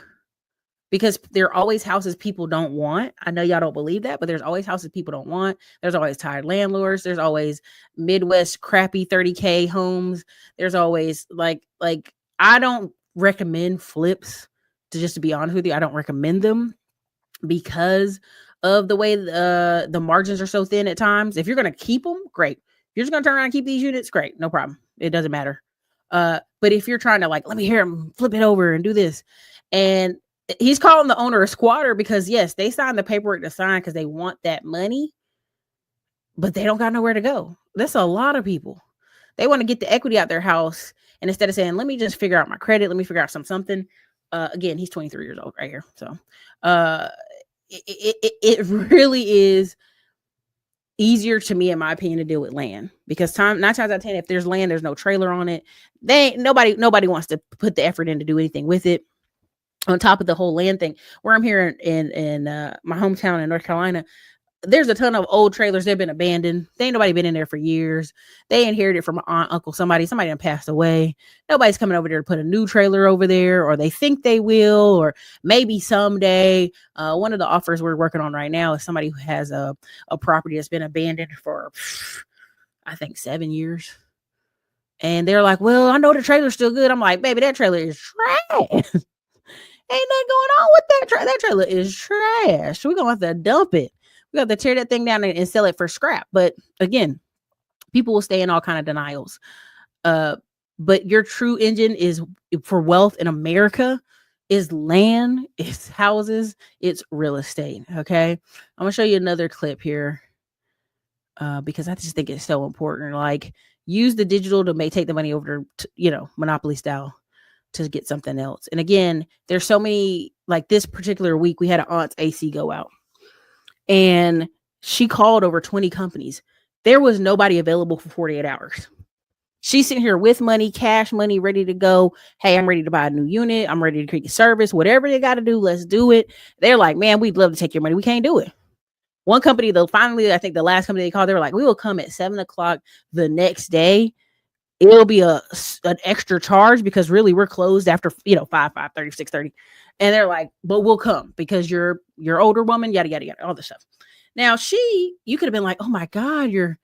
because there are always houses people don't want. I know y'all don't believe that, but there's always houses people don't want. There's always tired landlords. There's always Midwest crappy 30K homes. There's always like I don't recommend flips, to be honest with you. I don't recommend them because of the way the margins are so thin at times. If you're going to keep them, great. If you're just going to turn around and keep these units, great. No problem. It doesn't matter. But if you're trying to, like, let me hear him flip it over and do this. And he's calling the owner a squatter because, yes, they signed the paperwork to sign because they want that money, but they don't got nowhere to go. That's a lot of people. They want to get the equity out their house. And instead of saying, let me just figure out my credit, let me figure out something. Again, he's 23 years old right here. So, it really is, easier to me, in my opinion, to deal with land, because 9 times out of 10, if there's land, there's no trailer on it. Nobody wants to put the effort in to do anything with it. On top of the whole land thing, where I'm here in my hometown in North Carolina, there's a ton of old trailers that have been abandoned. They ain't nobody been in there for years. They inherited from an aunt, uncle, somebody done passed away. Nobody's coming over there to put a new trailer over there, or they think they will, or maybe someday. One of the offers we're working on right now is somebody who has a property that's been abandoned for, I think, 7 years. And they're like, well, I know the trailer's still good. I'm like, baby, that trailer is trash. Ain't nothing going on with that trailer. That trailer is trash. We're gonna have to dump it. We have to tear that thing down and sell it for scrap. But again, people will stay in all kind of denials. But your true engine is for wealth in America is land, it's houses, it's real estate. Okay, I'm gonna show you another clip here because I just think it's so important. Like, use the digital to take the money over to, monopoly style, to get something else. And again, there's so many, like this particular week, we had an aunt's AC go out and she called over 20 companies. There was nobody available for 48 hours. She's sitting here with money, cash money, ready to go. Hey, I'm ready to buy a new unit. I'm ready to create a service. Whatever they got to do, let's do it. They're like, man, we'd love to take your money. We can't do it. One company, though, finally, I think the last company they called, they were like, we will come at 7:00 the next day. It'll be an extra charge because really we're closed after 5:30, 6:30. And they're like, but we'll come because you're older woman, yada yada yada, all this stuff. Now you could have been like, oh my God, your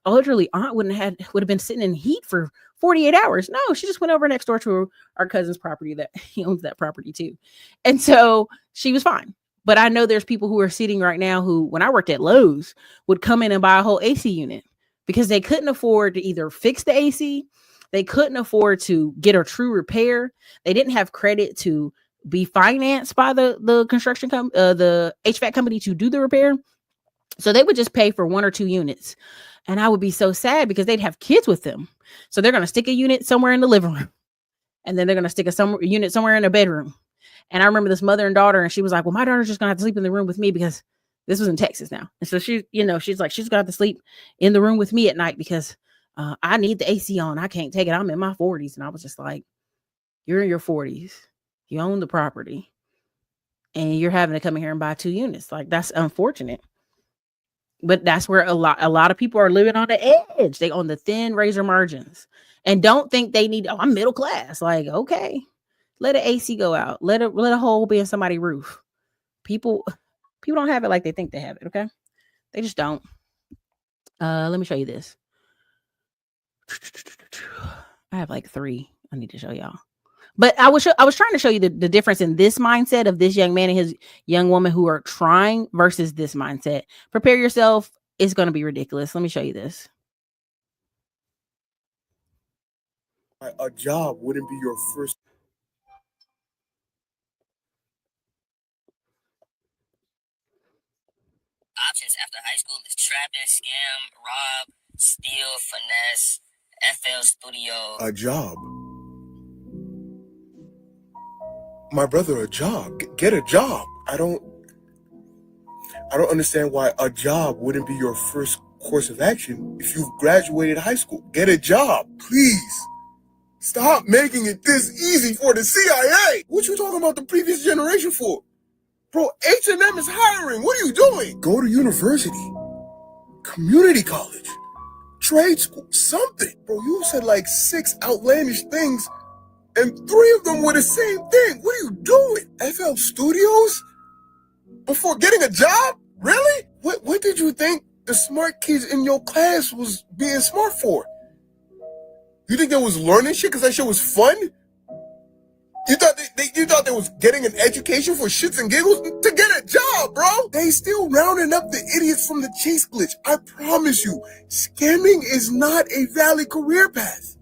elderly aunt would have been sitting in heat for 48 hours. No, she just went over next door to our cousin's property that he owns that property too. And so she was fine. But I know there's people who are sitting right now who, when I worked at Lowe's, would come in and buy a whole AC unit because they couldn't afford to either fix the AC. They couldn't afford to get a true repair. They didn't have credit to be financed by the construction the HVAC company to do the repair. So they would just pay for 1 or 2 units. And I would be so sad because they'd have kids with them. So they're going to stick a unit somewhere in the living room. And then they're going to stick a unit somewhere in the bedroom. And I remember this mother and daughter, and she was like, well, my daughter's just going to have to sleep in the room with me because this was in Texas now. And so she's like, she's going to have to sleep in the room with me at night because I need the AC on. I can't take it. I'm in my 40s. And I was just like, you're in your 40s. You own the property. And you're having to come in here and buy 2 units. Like, that's unfortunate. But that's where a lot of people are living on the edge. They on the thin razor margins and don't think they need, I'm middle class. Like, okay, let an AC go out. Let a hole be in somebody's roof. People don't have it like they think they have it. Okay. They just don't. Let me show you this. I have like 3 I need to show y'all. But I was trying to show you the difference in this mindset of this young man and his young woman who are trying versus this mindset. Prepare yourself. It's going to be ridiculous. Let me show you this. A job wouldn't be your first. Options after high school is trapping, scam, rob, steal, finesse, FL Studio. A job. My brother, a job. Get a job. I don't understand why a job wouldn't be your first course of action if you've graduated high school. Get a job, please. Stop making it this easy for the CIA. What you talking about the previous generation for? Bro, H&M is hiring. What are you doing? Go to university, community college, trade school, something. Bro, you said like 6 outlandish things and 3 of them were the same thing. What are you doing? FL Studios? Before getting a job? Really? What did you think the smart kids in your class was being smart for? You think they was learning shit because that shit was fun? You thought they was getting an education for shits and giggles? To get a job, bro! They still rounding up the idiots from the chase glitch. I promise you, scamming is not a valid career path.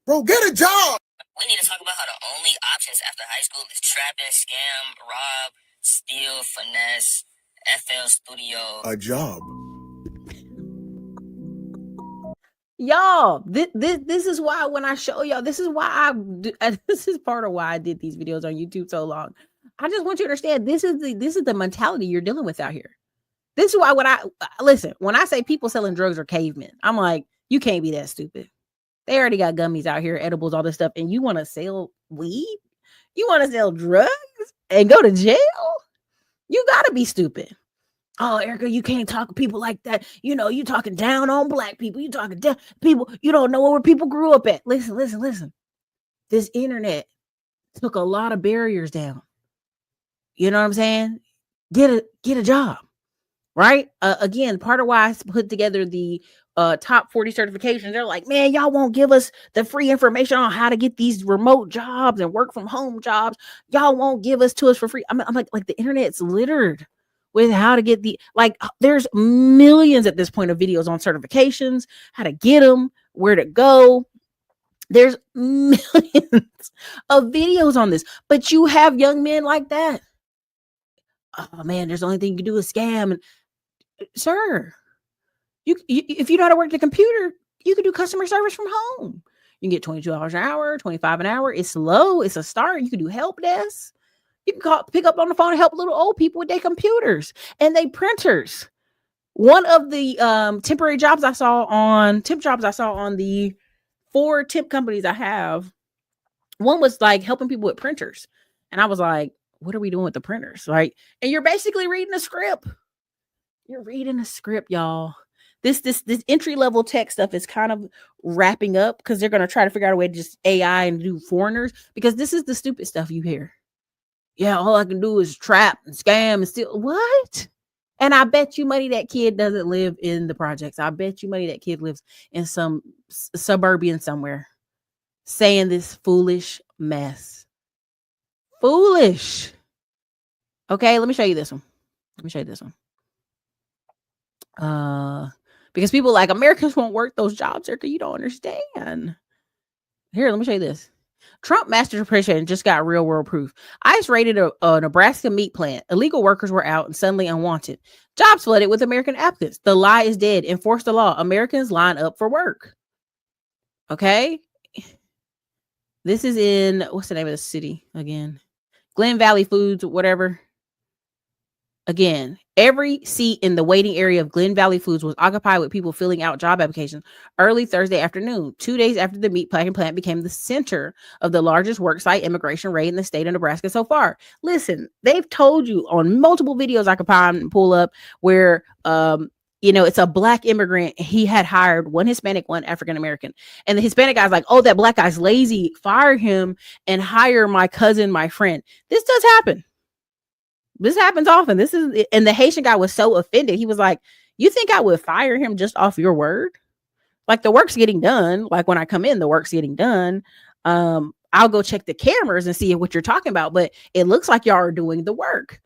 Bro, get a job! We need to talk about how the only options after high school is trapping, scam, rob, steal, finesse, FL Studio. A job. Y'all, this is why when I show y'all, this is why this is part of why I did these videos on YouTube so long. I just want you to understand this is the mentality you're dealing with out here. This is why when I say people selling drugs are cavemen, I'm like, you can't be that stupid. They already got gummies out here, edibles, all this stuff, and you want to sell weed? You want to sell drugs and go to jail? You got to be stupid. Oh, Erica, you can't talk to people like that. You know, you talking down on black people. You talking down people. You don't know where people grew up at. Listen. This internet took a lot of barriers down. You know what I'm saying? Get a job, right? Again, part of why I put together the top 40 certifications. They're like, man, y'all won't give us the free information on how to get these remote jobs and work from home jobs. Y'all won't give us to us for free. I'm like the internet's littered with how to get there's millions at this point of videos on certifications, how to get them, where to go. There's millions of videos on this, but you have young men like that. Oh man, there's the only thing you can do is scam. And sir, you if you know how to work the computer, you can do customer service from home. You can get $22 an hour, $25 an hour. It's low. It's a start. You can do help desk. You can pick up on the phone and help little old people with their computers and their printers. One of the temp jobs I saw on the 4 temp companies I have, one was like helping people with printers. And I was like, what are we doing with the printers? Right. And you're basically reading a script. You're reading a script, y'all. This entry level tech stuff is kind of wrapping up because they're going to try to figure out a way to just AI and do foreigners, because this is the stupid stuff you hear. Yeah, all I can do is trap and scam and steal. What? And I bet you money that kid doesn't live in the projects. I bet you money that kid lives in some suburban somewhere saying this foolish mess. Foolish. Okay, let me show you this one. Because people like Americans won't work those jobs, Erica. You don't understand. Here, let me show you this. Trump master depression just got real world proof. ICE raided a Nebraska meat plant. Illegal workers were out and suddenly unwanted. Jobs flooded with American applicants. The lie is dead. Enforce the law. Americans line up for work. Okay. This is in, what's the name of the city again? Glen Valley Foods, whatever. Again, every seat in the waiting area of Glen Valley Foods was occupied with people filling out job applications early Thursday afternoon, 2 days after the meat packing plant became the center of the largest worksite immigration raid in the state of Nebraska so far. Listen, they've told you on multiple videos I could find and pull up where, it's a black immigrant. He had hired one Hispanic, one African-American. And the Hispanic guy's like, oh, that black guy's lazy. Fire him and hire my cousin, my friend. This does happen. This happens often. And the Haitian guy was so offended. He was like, you think I would fire him just off your word? Like, the work's getting done. Like, when I come in, the work's getting done. I'll go check the cameras and see what you're talking about. But it looks like y'all are doing the work.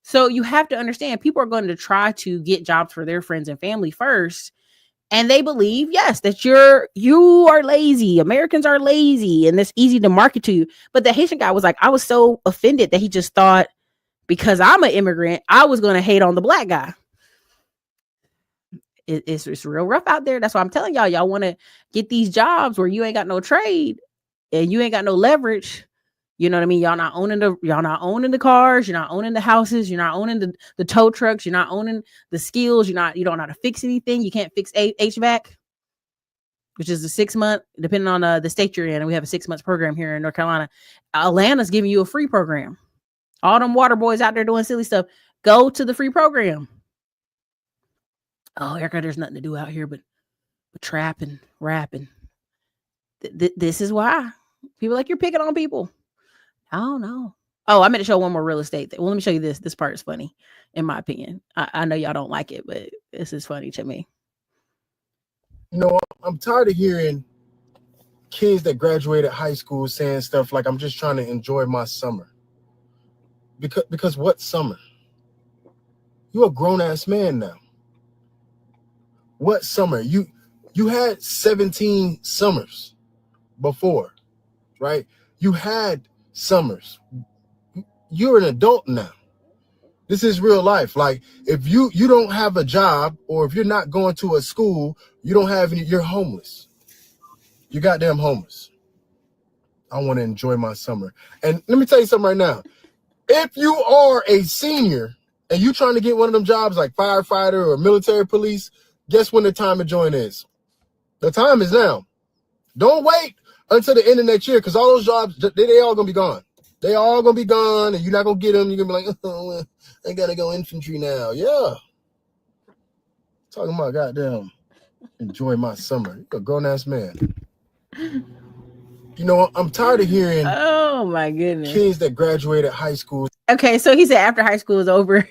So you have to understand, people are going to try to get jobs for their friends and family first. And they believe, yes, that you are lazy. Americans are lazy. And it's easy to market to you. But the Haitian guy was like, I was so offended that he just thought, because I'm an immigrant, I was going to hate on the black guy. It's real rough out there. That's why I'm telling y'all want to get these jobs where you ain't got no trade and you ain't got no leverage. You know what I mean? Y'all not owning the cars. You're not owning the houses. You're not owning the tow trucks. You're not owning the skills. You don't know how to fix anything. You can't fix HVAC, which is the 6 month, depending on the state you're in. And we have a 6 months program here in North Carolina. Atlanta's giving you a free program. All them water boys out there doing silly stuff, go to the free program. Oh, Erica, there's nothing to do out here but trapping, rapping. This is why people like, you're picking on people. I don't know. Oh, I meant to show one more real estate thing. Well, let me show you this. This part is funny, in my opinion. I know y'all don't like it, but this is funny to me. I'm tired of hearing kids that graduated high school saying stuff like, I'm just trying to enjoy my summer. Because what summer? You're a grown-ass man now. What summer? You had 17 summers before, right? You had summers. You're an adult now. This is real life. Like, if you don't have a job, or if you're not going to a school, you don't have any, you're homeless. You're goddamn homeless. I want to enjoy my summer. And let me tell you something right now. If you are a senior and you trying to get one of them jobs like firefighter or military police, guess when the time to join is? The time is now. Don't wait until the end of next year, because all those jobs, they all going to be gone. They all going to be gone, and you're not going to get them. You're going to be like, oh, I got to go infantry now. Yeah. Talking about goddamn enjoy my summer. You're a grown-ass man. You know, I'm tired of hearing Oh my goodness. kids that graduated high school. Okay, so he said after high school is over,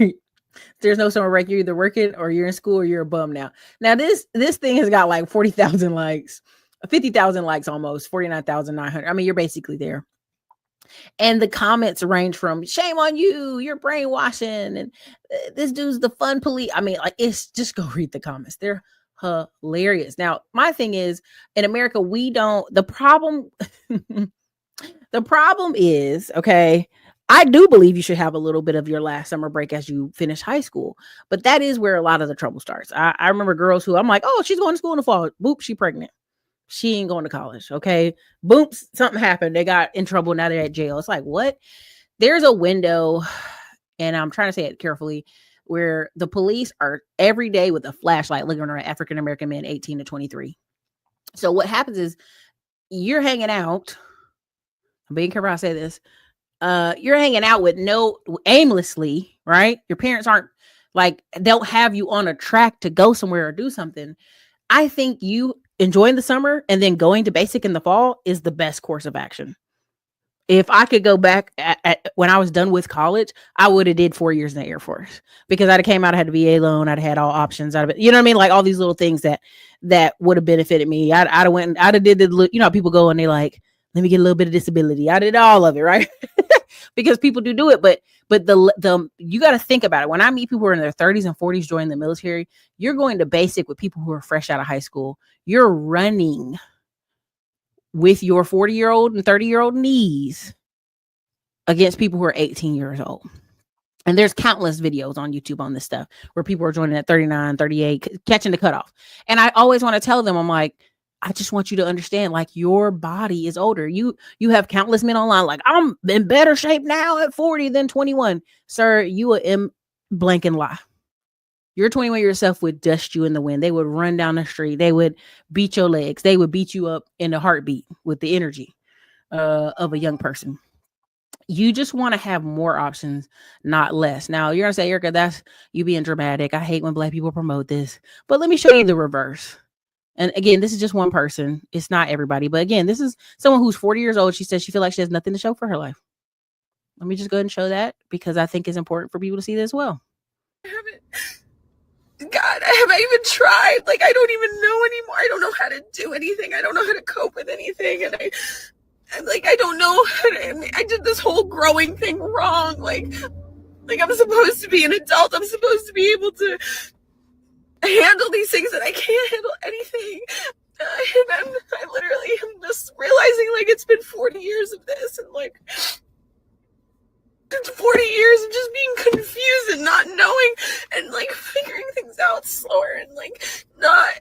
there's no summer break. You're either working or you're in school or you're a bum now. Now this thing has got like 40,000 likes, 50,000 likes almost, 49,900. I mean, you're basically there. And the comments range from shame on you, you're brainwashing, and this dude's the fun police. I mean, like, it's just go read the comments. They're hilarious. Now, my thing is, in America, we don't, the problem is, okay, I do believe you should have a little bit of your last summer break as you finish high school, but that is where a lot of the trouble starts. I remember girls who I'm like, oh, she's going to school in the fall. Boop, she pregnant. She ain't going to college. Okay. Boom, something happened. They got in trouble. Now they're at jail. It's like, what? There's a window, and I'm trying to say it carefully, where the police are every day with a flashlight looking around African-American men 18 to 23. So what happens is you're hanging out. I'm being careful how I say this. You're hanging out with aimlessly, right? Your parents aren't like, don't have you on a track to go somewhere or do something. I think you enjoying the summer and then going to basic in the fall is the best course of action. If I could go back when I was done with college, I would have did 4 years in the Air Force, because I'd have came out, I had a VA loan, I'd have had all options. You know what I mean? Like all these little things that would have benefited me. I'd have went, I'd have did the, you know, people go and they like, let me get a little bit of disability. I did all of it, right? Because people do it, but the you got to think about it. When I meet people who are in their 30s and 40s joining the military, you're going to basic with people who are fresh out of high school. You're running with your 40-year-old and 30-year-old knees against people who are 18 years old. And there's countless videos on YouTube on this stuff where people are joining at 39, 38, catching the cutoff. And I always want to tell them, I'm like, I just want you to understand, like, your body is older. You have countless men online like, I'm in better shape now at 40 than 21. Sir, you are blank and lie. Your 21 yourself would dust you in the wind. They would run down the street. They would beat your legs. They would beat you up in a heartbeat with the energy of a young person. You just want to have more options, not less. Now, you're going to say, Erica, that's you being dramatic. I hate when Black people promote this. But let me show you the reverse. And again, this is just one person. It's not everybody. But again, this is someone who's 40 years old. She says she feels like she has nothing to show for her life. Let me just go ahead and show that, because I think it's important for people to see this as well. God, have I even tried? Like, I don't even know anymore. I don't know how to do anything. I don't know how to cope with anything. And I don't know how to, I did this whole growing thing wrong. Like I'm supposed to be an adult. I'm supposed to be able to handle these things, and I can't handle anything. And I literally am just realizing, like, it's been 40 years of this, and like 40 years of just being confused and not knowing, and like figuring things out slower, and like not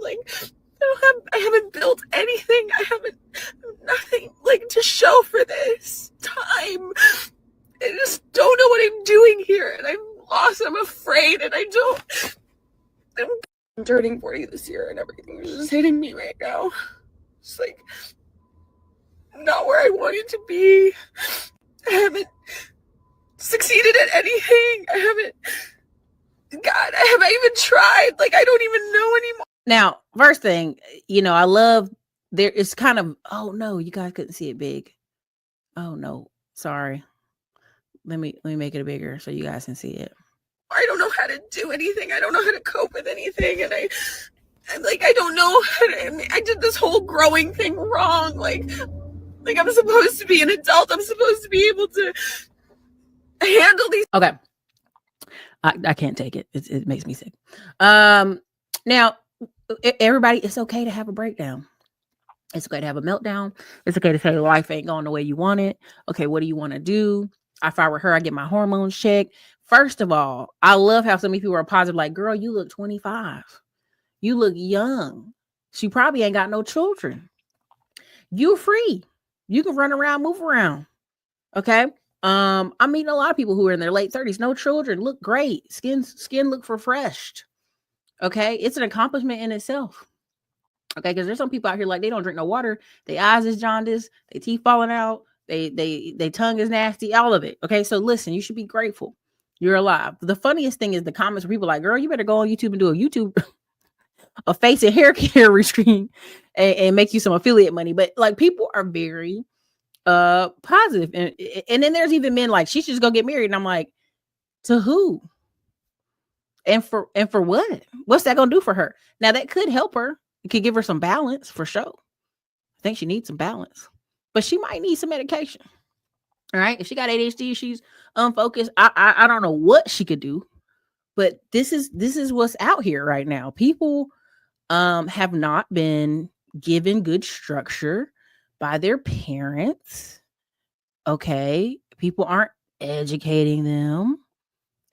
like I haven't built anything. I haven't nothing like to show for this time. I just don't know what I'm doing here, and I'm lost. I'm afraid, and I'm turning 40 this year, and everything is just hitting me right now. It's like not where I wanted to be. I haven't succeeded at anything. God, have I even tried? Like, I don't even know anymore. Now, first thing, you know, I love there is kind of, oh no, you guys couldn't see it big. Oh no, sorry. Let me make it bigger so you guys can see it. I don't know how to do anything. I don't know how to cope with anything. And I don't know how to, I did this whole growing thing wrong. Like I'm supposed to be an adult. I'm supposed to be able to handle these. Okay. I can't take it. It makes me sick. Now, everybody, it's okay to have a breakdown. It's okay to have a meltdown. It's okay to say life ain't going the way you want it. Okay, what do you want to do? If I were her, I get my hormones checked. First of all, I love how so many people are positive, like, girl, you look 25. You look young. She probably ain't got no children. You're free. You can run around, move around. Okay. I'm meeting a lot of people who are in their late 30s, no children, look great, skin look refreshed. Okay, it's an accomplishment in itself. Okay, because there's some people out here like they don't drink no water, their eyes is jaundiced, their teeth falling out, they tongue is nasty, all of it. Okay, so listen, you should be grateful you're alive. The funniest thing is the comments where people are like, girl, you better go on YouTube and do a face and hair care rescreen and make you some affiliate money. But like people are very positive, and then there's even men like she should just go get married, and I'm like, to who? And for what? What's that gonna do for her? Now that could help her. It could give her some balance for sure. I think she needs some balance, but she might need some medication. All right. If she got ADHD, she's unfocused. I don't know what she could do, but this is what's out here right now. People have not been given good structure by their parents. Okay. People aren't educating them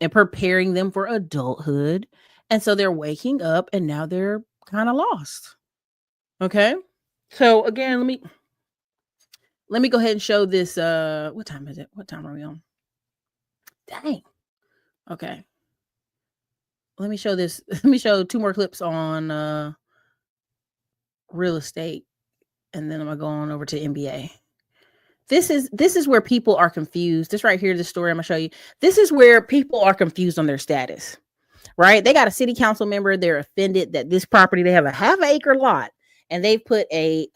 and preparing them for adulthood. And so they're waking up and now they're kind of lost. Okay. So again, let me go ahead and show this. What time is it? What time are we on? Dang. Okay. Let me show this. Let me show 2 more clips on real estate. And then I'm gonna go on over to NBA. This is where people are confused. This right here, this story I'm gonna show you. This is where people are confused on their status. Right? They got a city council member. They're offended that this property, they have a half-acre lot, and they've put a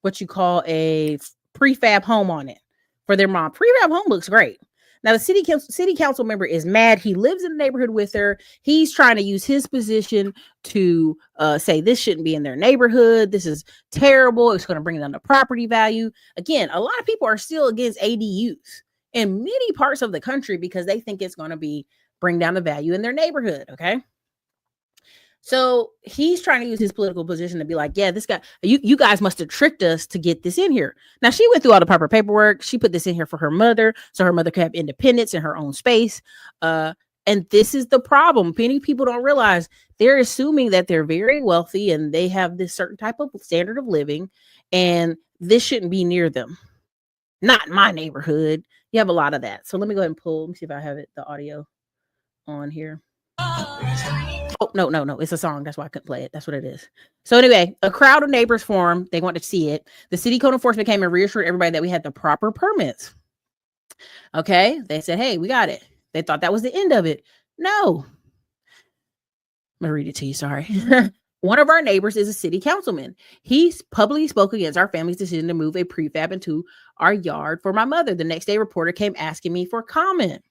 what you call a prefab home on it for their mom. Prefab home looks great. Now the city council member is mad. He lives in the neighborhood with her. He's trying to use his position to say this shouldn't be in their neighborhood. This is terrible. It's going to bring down the property value. Again, a lot of people are still against ADUs in many parts of the country because they think it's going to bring down the value in their neighborhood. Okay. So he's trying to use his political position to be like, yeah, this guy, you guys must have tricked us to get this in here. Now she went through all the proper paperwork. She put this in here for her mother, so her mother could have independence in her own space. And this is the problem. Many people don't realize they're assuming that they're very wealthy and they have this certain type of standard of living, and this shouldn't be near them. Not in my neighborhood. You have a lot of that. So let me go ahead and pull. Let me see if I have the audio on here. Oh, no. It's a song. That's why I couldn't play it. That's what it is. So anyway, a crowd of neighbors formed. They wanted to see it. The city code enforcement came and reassured everybody that we had the proper permits. Okay. They said, hey, we got it. They thought that was the end of it. No. I'm going to read it to you. Sorry. One of our neighbors is a city councilman. He publicly spoke against our family's decision to move a prefab into our yard for my mother. The next day, a reporter came asking me for comment.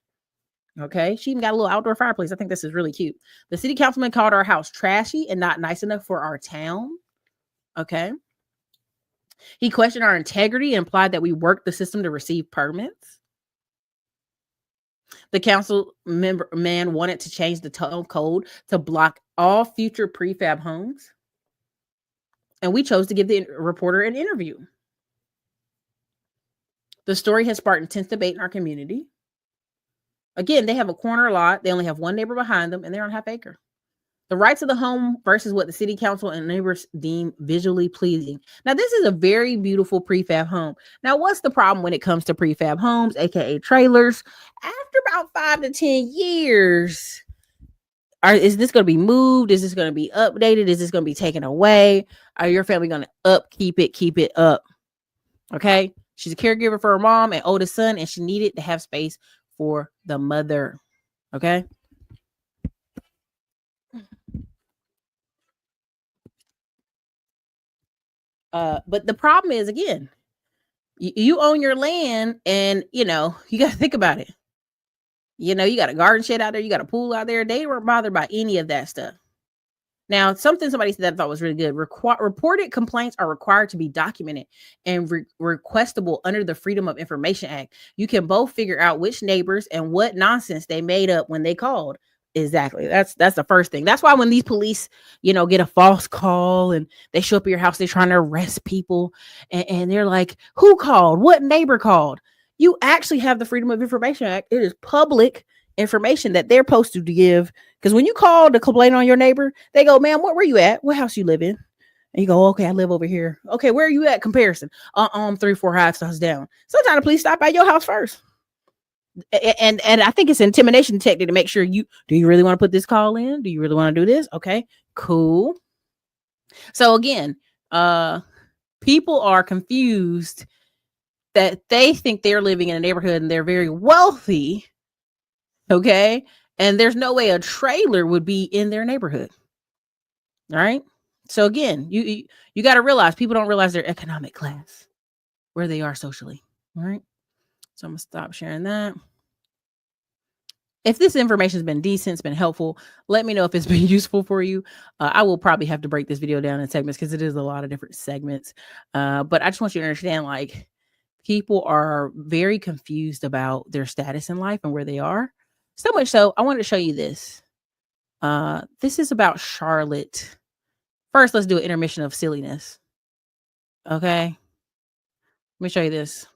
Okay. She even got a little outdoor fireplace. I think this is really cute. The city councilman called our house trashy and not nice enough for our town. Okay. He questioned our integrity and implied that we worked the system to receive permits. The council man wanted to change the town code to block all future prefab homes. And we chose to give the reporter an interview. The story has sparked intense debate in our community. Again, they have a corner lot. They only have one neighbor behind them, and they're on half acre. The rights of the home versus what the city council and neighbors deem visually pleasing. Now, this is a very beautiful prefab home. Now, what's the problem when it comes to prefab homes, aka trailers? After about 5 to 10 years, is this going to be moved? Is this going to be updated? Is this going to be taken away? Are your family going to keep it up? Okay. She's a caregiver for her mom and oldest son, and she needed to have space for the mother. Okay. But the problem is, again, you own your land, and you got to think about it. You got a garden shed out there, you got a pool out there. They weren't bothered by any of that stuff. Now, something somebody said that I thought was really good. Reported complaints are required to be documented and requestable under the Freedom of Information Act. You can both figure out which neighbors and what nonsense they made up when they called. Exactly. That's the first thing. That's why when these police, get a false call and they show up at your house, they're trying to arrest people, and they're like, who called? What neighbor called? You actually have the Freedom of Information Act. It is public information that they're supposed to give. Because when you call to complain on your neighbor, they go, ma'am, what were you at? What house you live in? And you go, okay, I live over here. Okay, where are you at comparison? 3, 4 houses down. Sometimes the police stop by your house first. And I think it's an intimidation technique to make sure do you really want to put this call in? Do you really want to do this? Okay, cool. So again, people are confused that they think they're living in a neighborhood and they're very wealthy. Okay. And there's no way a trailer would be in their neighborhood. All right. So again, you got to realize people don't realize their economic class, where they are socially. All right. So I'm going to stop sharing that. If this information has been decent, it's been helpful, let me know if it's been useful for you. I will probably have to break this video down in segments because it is a lot of different segments. But I just want you to understand, like, people are very confused about their status in life and where they are. So much so, I wanted to show you this. This is about Charlotte. First, let's do an intermission of silliness. Okay. Let me show you this.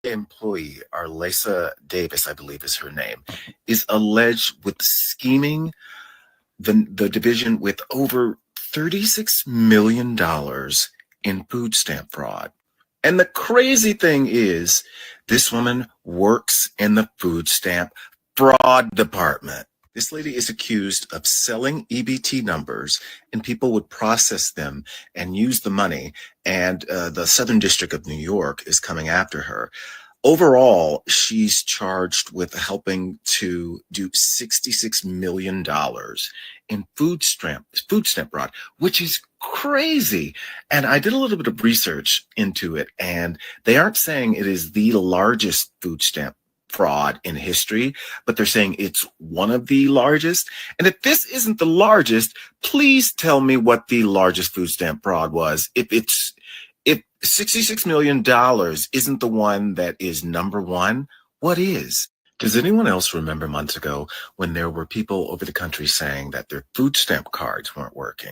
Employee, Arlesa Davis, I believe is her name, is alleged with scheming the division with over $36 million in food stamp fraud. And the crazy thing is, this woman works in the food stamp fraud department. This lady is accused of selling EBT numbers, and people would process them and use the money. And the Southern District of New York is coming after her. Overall, she's charged with helping to do $66 million in food stamp fraud, which is crazy. And I did a little bit of research into it, and they aren't saying it is the largest food stamp fraud in history, but they're saying it's one of the largest. And if this isn't the largest, please tell me what the largest food stamp fraud was. If $66 million isn't the one that is number one, what is? Does anyone else remember months ago when there were people over the country saying that their food stamp cards weren't working?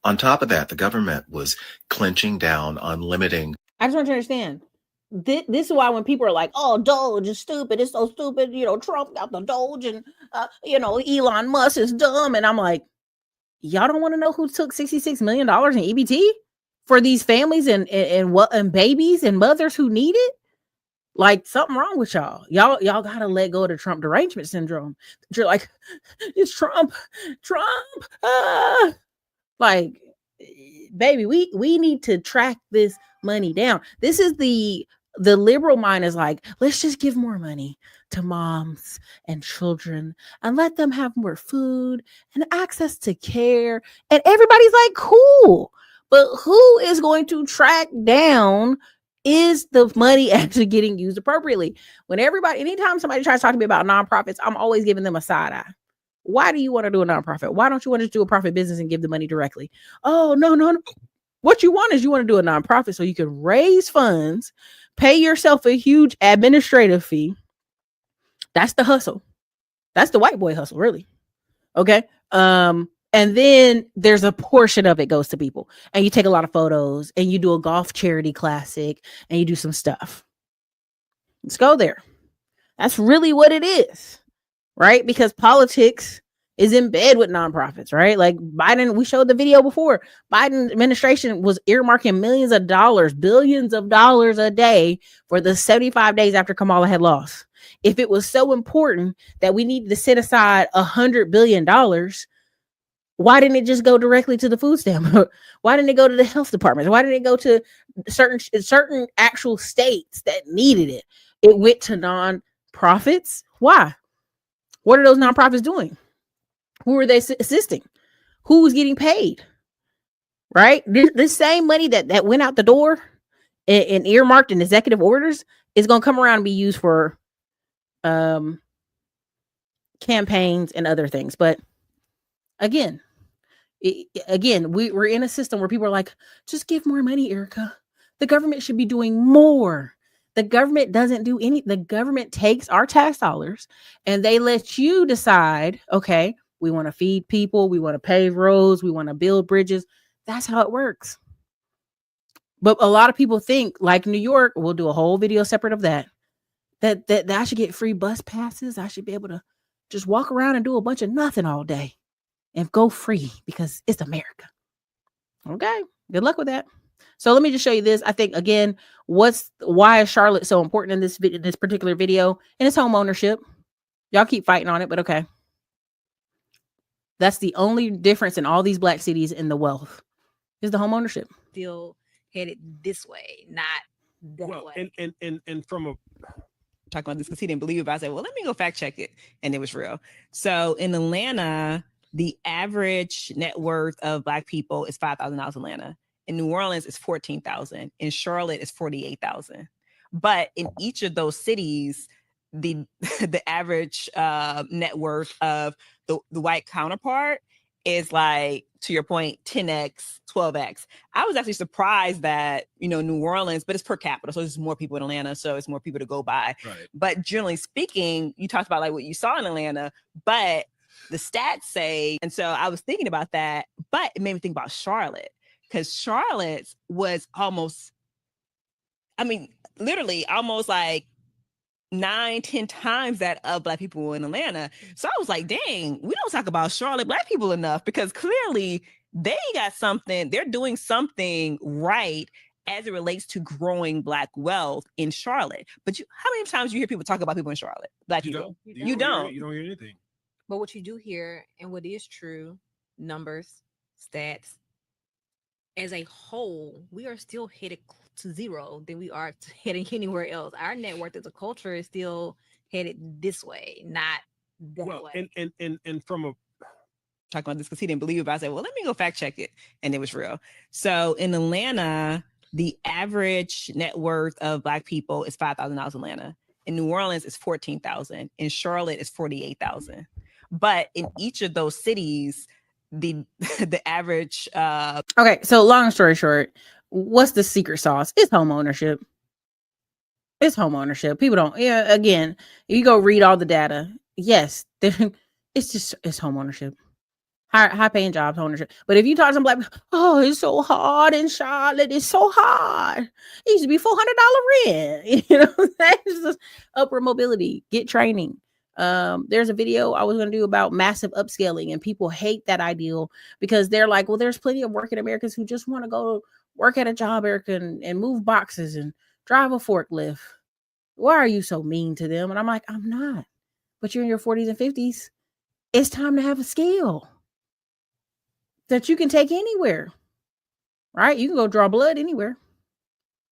On top of that, the government was clenching down on limiting. I just want you to understand. This is why when people are like, oh, Doge is stupid, it's so stupid, Trump got the Doge, and Elon Musk is dumb, and I'm like, y'all don't want to know who took $66 million in EBT for these families and babies and mothers who need it? Like, something wrong with y'all. Y'all gotta let go of the Trump derangement syndrome. You're like, it's Trump. Like, baby, we need to track this money down. This is the liberal mind is like, let's just give more money to moms and children and let them have more food and access to care. And everybody's like, cool. But who is going to track down, is the money actually getting used appropriately? Anytime somebody tries to talk to me about nonprofits, I'm always giving them a side eye. Why do you want to do a nonprofit? Why don't you want to do a profit business and give the money directly? Oh, no. What you want is you want to do a nonprofit so you can raise funds, pay yourself a huge administrative fee. That's the hustle. That's the white boy hustle, really. Okay. And then there's a portion of it goes to people, and you take a lot of photos and you do a golf charity classic and you do some stuff. Let's go there. That's really what it is, right? Because politics is in bed with nonprofits, right? Like Biden, we showed the video before. Biden administration was earmarking millions of dollars, billions of dollars a day for the 75 days after Kamala had lost. If it was so important that we needed to set aside $100 billion, why didn't it just go directly to the food stamp? Why didn't it go to the health department? Why didn't it go to certain actual states that needed it? It went to nonprofits. Why? What are those nonprofits doing? Who are they assisting? Who's getting paid? Right? This same money that went out the door and earmarked in executive orders is going to come around and be used for campaigns and other things. But again, we're in a system where people are like, just give more money, Erica. The government should be doing more. The government doesn't do any. The government takes our tax dollars and they let you decide, okay, we want to feed people, we want to pave roads, we want to build bridges. That's how it works. But a lot of people think, like New York, we'll do a whole video separate of that. that I should get free bus passes. I should be able to just walk around and do a bunch of nothing all day and go free because it's America. Okay. Good luck with that. So let me just show you this. I think again, why is Charlotte so important in this particular video? And it's home ownership. Y'all keep fighting on it, but okay. That's the only difference in all these black cities in the wealth is the home ownership. Still headed this way, not that way. And from a talking about this because he didn't believe it, but I said, well, let me go fact check it. And it was real. So in Atlanta, the average net worth of black people is $5,000 in Atlanta. In New Orleans, it's $14,000. In Charlotte, it's $48,000. But in each of those cities, the average net worth of the white counterpart is like, to your point, 10x, 12x. I was actually surprised that, New Orleans, but it's per capita. So there's more people in Atlanta. So it's more people to go by. Right. But generally speaking, you talked about like what you saw in Atlanta, but the stats say, and so I was thinking about that, but it made me think about Charlotte because Charlotte's was literally almost like 9-10 times that of black people in Atlanta. So I was like, dang, we don't talk about Charlotte black people enough because clearly they got something, they're doing something right as it relates to growing black wealth in Charlotte. But how many times you hear people talk about people in Charlotte? Black people. You don't. You don't hear anything. But what you do hear and what is true, numbers, stats, as a whole, we are still headed to zero than we are heading anywhere else. Our net worth as a culture is still headed this way, not that way. And from a talking about this because he didn't believe it, but I said, well, let me go fact check it. And it was real. So in Atlanta, the average net worth of black people is $5,000 in Atlanta. In New Orleans, it's $14,000. In Charlotte, it's $48,000. But in each of those cities, the average okay, so long story short, what's the secret sauce? It's home ownership. It's home ownership. People don't, again, you go read all the data. Yes, it's home ownership. High paying jobs, ownership. But if you talk to some black people, oh, it's so hard in Charlotte. It's so hard. It used to be $400 rent. That's just upward mobility. Get training. There's a video I was going to do about massive upscaling, and people hate that ideal because they're like, well, there's plenty of working Americans who just want to go work at a job and move boxes and drive a forklift. Why are you so mean to them? And I'm like, I'm not. But you're in your 40s and 50s. It's time to have a skill that you can take anywhere, right? You can go draw blood anywhere.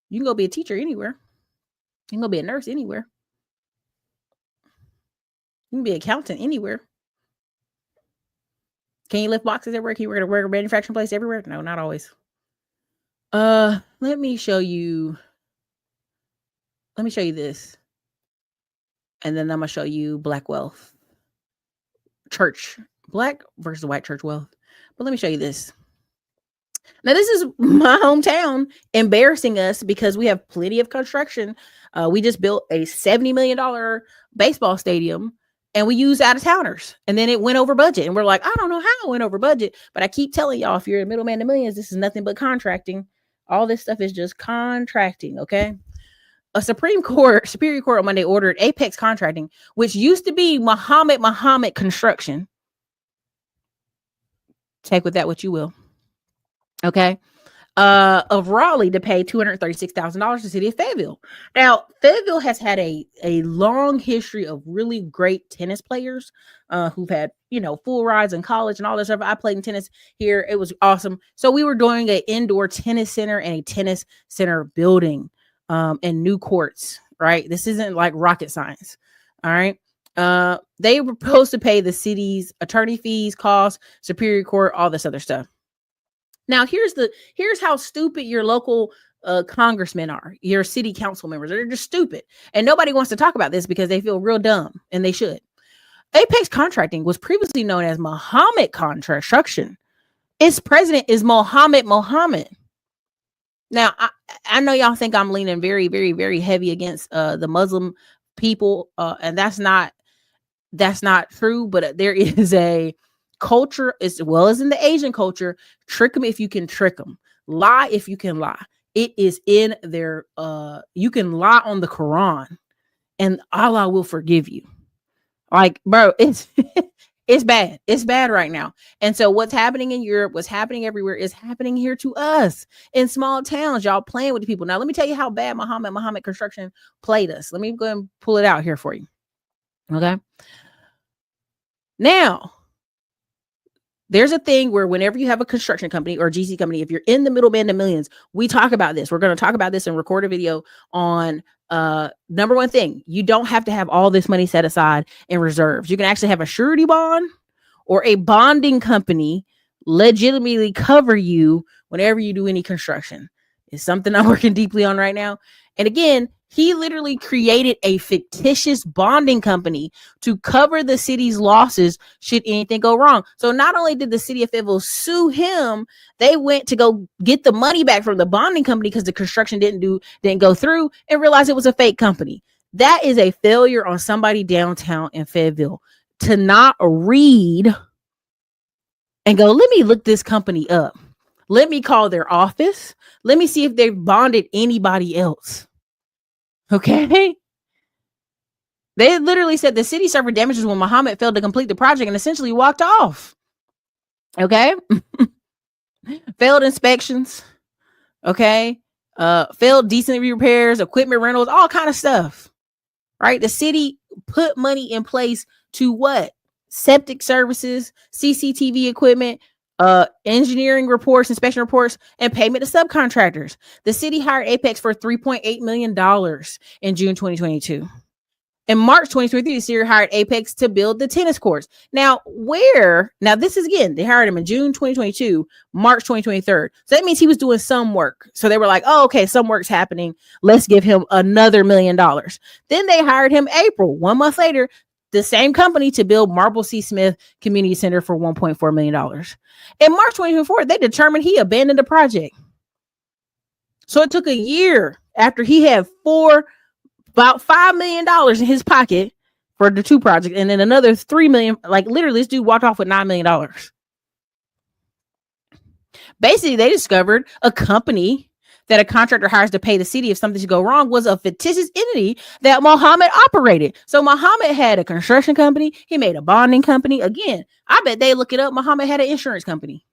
You can go be a teacher anywhere. You can go be a nurse anywhere. You can be an accountant anywhere. Can you lift boxes everywhere? Can you work a manufacturing place everywhere? No, not always. Let me show you this. And then I'm going to show you black wealth. Black versus white church wealth. But let me show you this. Now, this is my hometown embarrassing us because we have plenty of construction. We just built a $70 million baseball stadium and we use out of towners. And then it went over budget. And we're like, I don't know how it went over budget. But I keep telling y'all, if you're a middleman to millions, this is nothing but contracting. All this stuff is just contracting, okay? A Superior Court on Monday ordered Apex Contracting, which used to be Muhammad Construction. Take with that what you will. Okay. Of Raleigh to pay $236,000 to the city of Fayetteville. Now, Fayetteville has had a long history of really great tennis players who've had, full rides in college and all this stuff. I played in tennis here. It was awesome. So we were doing an indoor tennis center and a tennis center building and new courts, right? This isn't like rocket science. All right. They were supposed to pay the city's attorney fees, costs, Superior Court, all this other stuff. Now, here's how stupid your local congressmen are, your city council members. They're just stupid. And nobody wants to talk about this because they feel real dumb, and they should. Apex Contracting was previously known as Muhammad Construction. Its president is Mohammed. Now, I know y'all think I'm leaning very, very, very heavy against the Muslim people, and that's not true, but there is a culture as well as in the Asian culture. Trick them if you can trick them. Lie if you can lie. It is in their you can lie on the Quran and Allah will forgive you. Like, bro, it's it's bad. It's bad right now. And so what's happening in Europe, what's happening everywhere is happening here to us in small towns. Y'all playing with the people. Now, let me tell you how bad Muhammad Construction played us. Let me go and pull it out here for you. Okay. Now, there's a thing where whenever you have a construction company or GC company, if you're in the middle band of millions, we talk about this. We're going to talk about this and record a video on number one thing. You don't have to have all this money set aside in reserves. You can actually have a surety bond or a bonding company legitimately cover you whenever you do any construction. It's something I'm working deeply on right now. And again, he literally created a fictitious bonding company to cover the city's losses should anything go wrong. So not only did the city of Fayetteville sue him, they went to go get the money back from the bonding company because the construction didn't go through, and realized it was a fake company. That is a failure on somebody downtown in Fayetteville to not read and go, let me look this company up. Let me call their office. Let me see if they've bonded anybody else. Okay. They literally said the city suffered damages when Muhammad failed to complete the project and essentially walked off. Okay. Failed inspections. Okay. Failed decent repairs, equipment rentals, all kind of stuff. Right. The city put money in place to what? Septic services, CCTV equipment, engineering reports, inspection reports, and payment to subcontractors. The city hired Apex for $3.8 million in June 2022. In March 2023, the city hired Apex to build the tennis courts. Now, this is again, they hired him in June 2022, March 2023. So that means he was doing some work. So they were like, oh, okay, some work's happening. Let's give him another $1 million. Then they hired him April, 1 month later, the same company to build Marble C. Smith Community Center for $1.4 million. In March 2024, they determined he abandoned the project. So it took a year after he had about $5 million in his pocket for the two projects, and then another $3 million. Like literally, this dude walked off with $9 million. Basically, they discovered a company that a contractor hires to pay the city if something should go wrong was a fictitious entity that Muhammad operated. So Muhammad had a construction company. He made a bonding company. Again, I bet they look it up. Muhammad had an insurance company.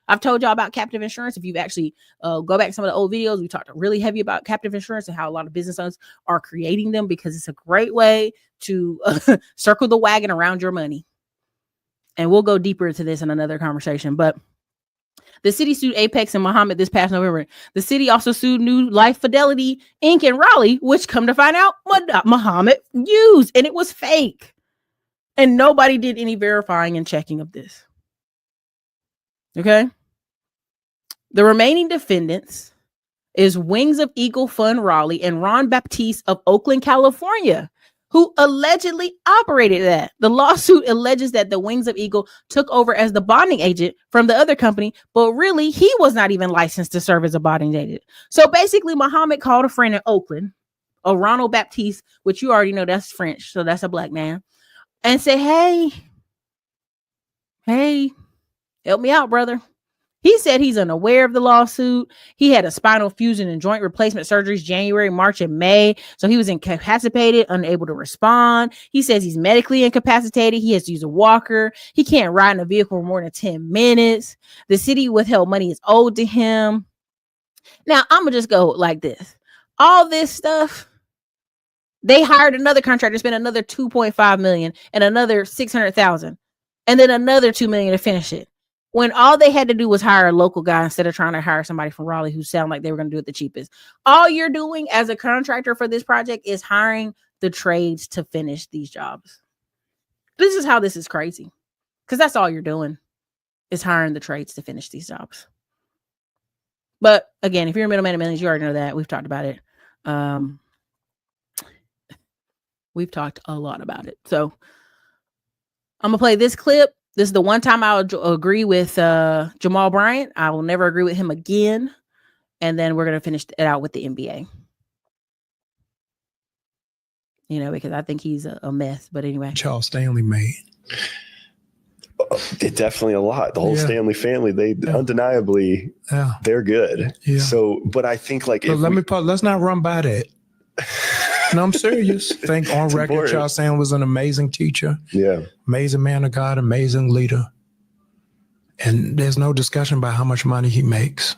I've told y'all about captive insurance. If you've actually go back to some of the old videos, we talked really heavy about captive insurance and how a lot of business owners are creating them because it's a great way to circle the wagon around your money. And we'll go deeper into this in another conversation. But the city sued Apex and Muhammad this past November. The city also sued New Life Fidelity Inc. in Raleigh, which come to find out Muhammad used, and it was fake. And nobody did any verifying and checking of this. Okay. The remaining defendants is Wings of Eagle Fund Raleigh and Ron Baptiste of Oakland, California, who allegedly operated that. The lawsuit alleges that the Wings of Eagle took over as the bonding agent from the other company, but really he was not even licensed to serve as a bonding agent. So basically, Muhammad called a friend in Oakland, a Ronald Baptiste, which you already know that's French, so that's a black man, and said, hey, help me out, brother. He said he's unaware of the lawsuit. He had a spinal fusion and joint replacement surgeries January, March, and May. So he was incapacitated, unable to respond. He says he's medically incapacitated. He has to use a walker. He can't ride in a vehicle for more than 10 minutes. The city withheld money is owed to him. Now, I'm going to just go like this. All this stuff, they hired another contractor, spent another $2.5 million and another $600,000 and then another $2 million to finish it. When all they had to do was hire a local guy instead of trying to hire somebody from Raleigh who sound like they were going to do it the cheapest. All you're doing as a contractor for this project is hiring the trades to finish these jobs. This is how this is crazy. Because that's all you're doing is hiring the trades to finish these jobs. But again, if you're a middleman of millions, you already know that. We've talked about it. We've talked a lot about it. So I'm going to play this clip. This is the one time I'll agree with Jamal Bryant. I will never agree with him again. And then we're going to finish it out with the NBA. You know, because I think he's a mess. But anyway. Charles Stanley made. Definitely a lot. The whole Stanley family, they undeniably, they're good. Yeah. So, but I think like, let's not run by that. No, I'm serious. Think on It's record, important. Charles Sanders was an amazing teacher, Yeah. amazing man of God, amazing leader. And there's no discussion about how much money he makes,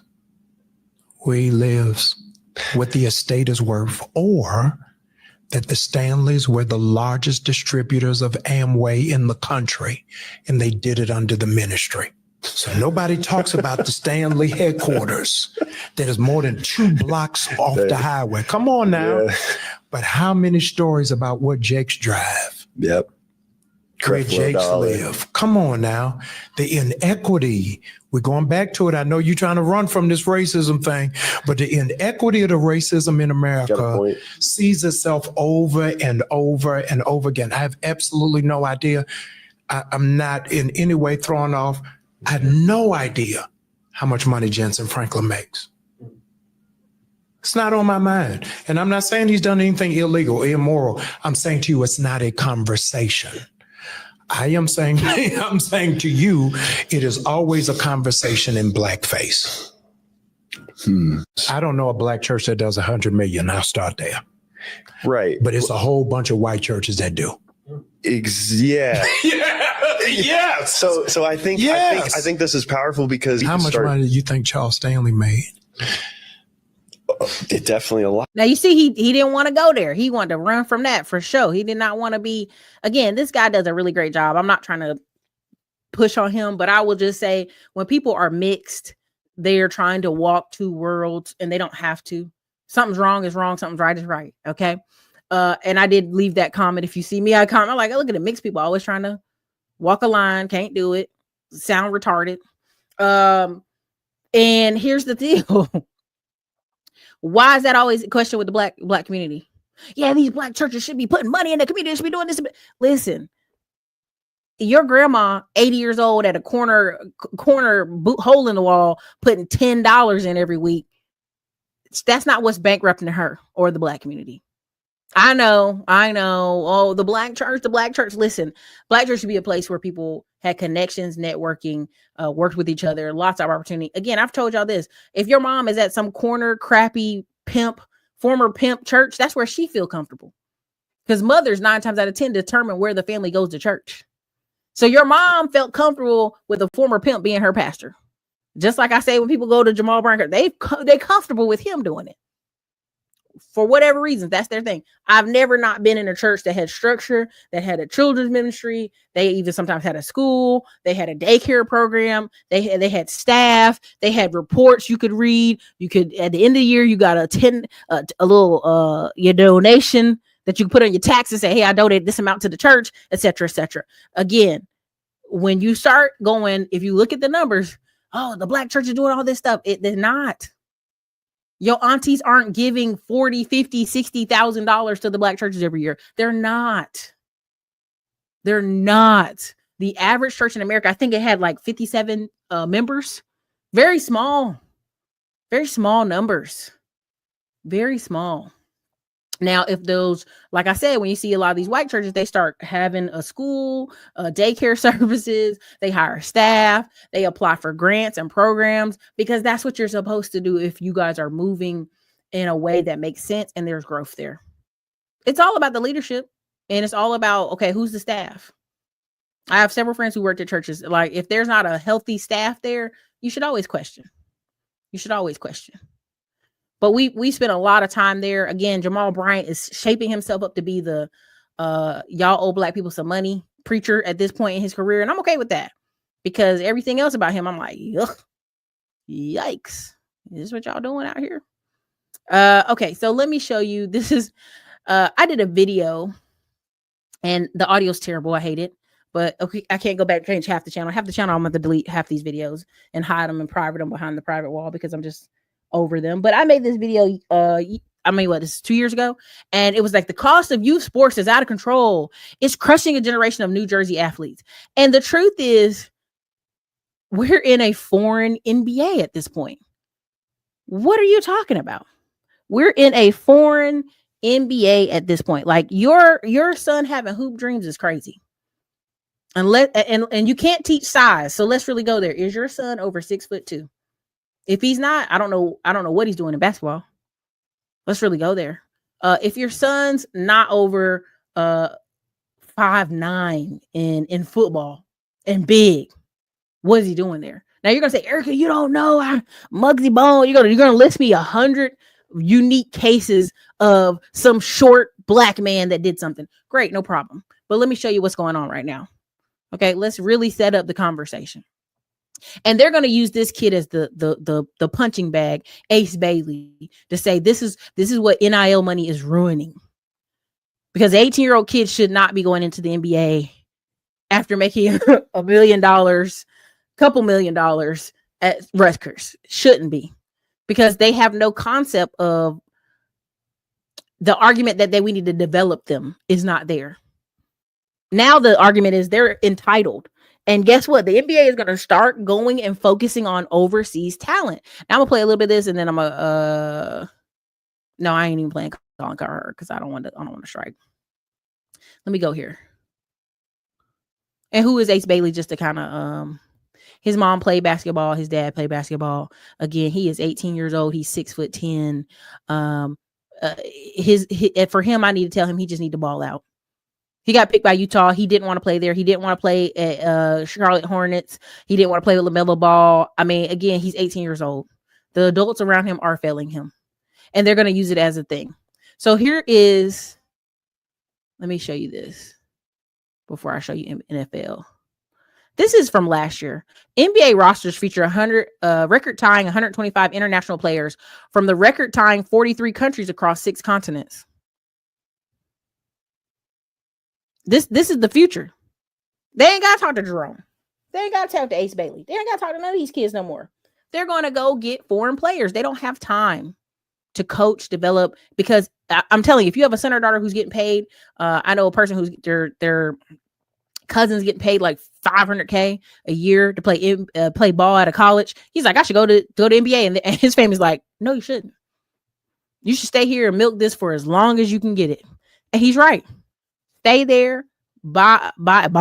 where he lives, what the estate is worth, or that the Stanleys were the largest distributors of Amway in the country, and they did it under the ministry. So nobody talks about the Stanley headquarters that is more than 2 blocks off the highway. Come on now. Yeah. But how many stories about what Jake's drive? Yep. Where Creflo Jake's Dollar. live. Come on now. The inequity. We're going back to it. I know you're trying to run from this racism thing, but the inequity of the racism in America sees itself over and over and over again. I have absolutely no idea. I'm not in any way thrown off. I had no idea how much money Jensen Franklin makes. It's not on my mind. And I'm not saying he's done anything illegal or immoral. I'm saying to you, it's not a conversation. I'm saying to you, it is always a conversation in blackface. I don't know a black church that does 100 million. I'll start there. Right. But it's a whole bunch of white churches that do. Yeah. Yes. So I think Yes. I think this is powerful because How much money do you think Charles Stanley made? It definitely a lot. Now you see, he didn't want to go there. He wanted to run from that for sure. He did not want to be. Again, this guy does a really great job. I'm not trying to push on him, but I will just say when people are mixed, they're trying to walk two worlds and they don't have to. Something's wrong is wrong. Something's right is right. Okay. And I did leave that comment. If you see me, I comment. I'm like, look at the mixed people always trying to walk a line. Can't do it. Sound retarded. And here's the deal. Why is that always a question with the black community? Yeah, these black churches should be putting money in the community. They should be doing this. Listen, your grandma, 80 years old, at a corner hole in the wall, putting $10 in every week. That's not what's bankrupting her or the black community. I know. Oh, the black church. Listen, black church should be a place where people had connections, networking, worked with each other, lots of opportunity. Again, I've told y'all this. If your mom is at some corner, crappy former pimp church, that's where she feel comfortable. Because mothers 9 times out of 10 determine where the family goes to church. So your mom felt comfortable with a former pimp being her pastor. Just like I say, when people go to Jamal Brown, they're comfortable with him doing it. For whatever reason, that's their thing. I've never not been in a church that had structure, that had a children's ministry. They even sometimes had a school. They had a daycare program. They had staff. They had reports you could read. You could, at the end of the year, you got a little your donation that you can put on your taxes. Say, hey, I donated this amount to the church, etc., etc. Again, when you start going, if you look at the numbers, oh, the black church is doing all this stuff. They're not. Your aunties aren't giving $40,000, $50,000, $60,000 to the black churches every year. They're not. The average church in America, I think it had like 57 members. Very small numbers. Very small. Now, if those, like I said, when you see a lot of these white churches, they start having a school, daycare services, they hire staff, they apply for grants and programs, because that's what you're supposed to do if you guys are moving in a way that makes sense and there's growth there. It's all about the leadership, and it's all about, okay, who's the staff? I have several friends who worked at churches. Like, if there's not a healthy staff there, you should always question. But we spent a lot of time there. Again, Jamal Bryant is shaping himself up to be the y'all owe black people some money preacher at this point in his career. And I'm okay with that, because everything else about him, I'm like, ugh, yikes. Is this what y'all doing out here? Okay, so let me show you. This is, I did a video and the audio's terrible. I hate it. But okay, I can't go back and change half the channel. Half the channel, I'm going to delete half these videos and hide them and private them behind the private wall, because I'm just over them. But I made this video, this is 2 years ago, and it was like, the cost of youth sports is out of control. It's crushing a generation of New Jersey athletes. And the truth is, we're in a foreign NBA at this point. What are you talking about? We're in a foreign NBA at this point. Like, your son having hoop dreams is crazy. And you can't teach size. So let's really go there. Is your son over 6'2"? If he's not, I don't know what he's doing in basketball. Let's really go there. If your son's not over 5'9" in football and big, what is he doing there? Now you're gonna say, Erica, you don't know. I'm Muggsy Bone. You're gonna list me 100 unique cases of some short black man that did something. Great, no problem. But let me show you what's going on right now. Okay, let's really set up the conversation. And they're going to use this kid as the punching bag, Ace Bailey, to say this is what NIL money is ruining. Because 18-year-old kids should not be going into the NBA after making $1 million, couple $1 million at Rutgers. Shouldn't be. Because they have no concept of the argument that we need to develop them is not there. Now the argument is they're entitled. And guess what? The NBA is going to start going and focusing on overseas talent. Now I'm going to play a little bit of this and then I'm going to, no, I ain't even playing Colin Cowherd because I don't want to strike. Let me go here. And who is Ace Bailey? Just to kind of, his mom played basketball. His dad played basketball. Again, he is 18 years old. He's 6'10". For him, I need to tell him he just need to ball out. He got picked by Utah. He didn't want to play there. He didn't want to play at Charlotte Hornets. He didn't want to play with LaMelo Ball. I mean, again, he's 18 years old. The adults around him are failing him. And they're going to use it as a thing. So here is, let me show you this before I show you NFL. This is from last year. NBA rosters feature record-tying 125 international players from the record-tying 43 countries across 6 continents. This is the future. They ain't got to talk to Jerome. They ain't got to talk to Ace Bailey. They ain't got to talk to none of these kids no more. They're going to go get foreign players. They don't have time to coach, develop, because I'm telling you, if you have a son or daughter who's getting paid, I know a person who's their cousins getting paid like $500K a year to play ball at a college. He's like, I should go to NBA, and his family's like, no, you shouldn't. You should stay here and milk this for as long as you can get it. And he's right. Stay there, buy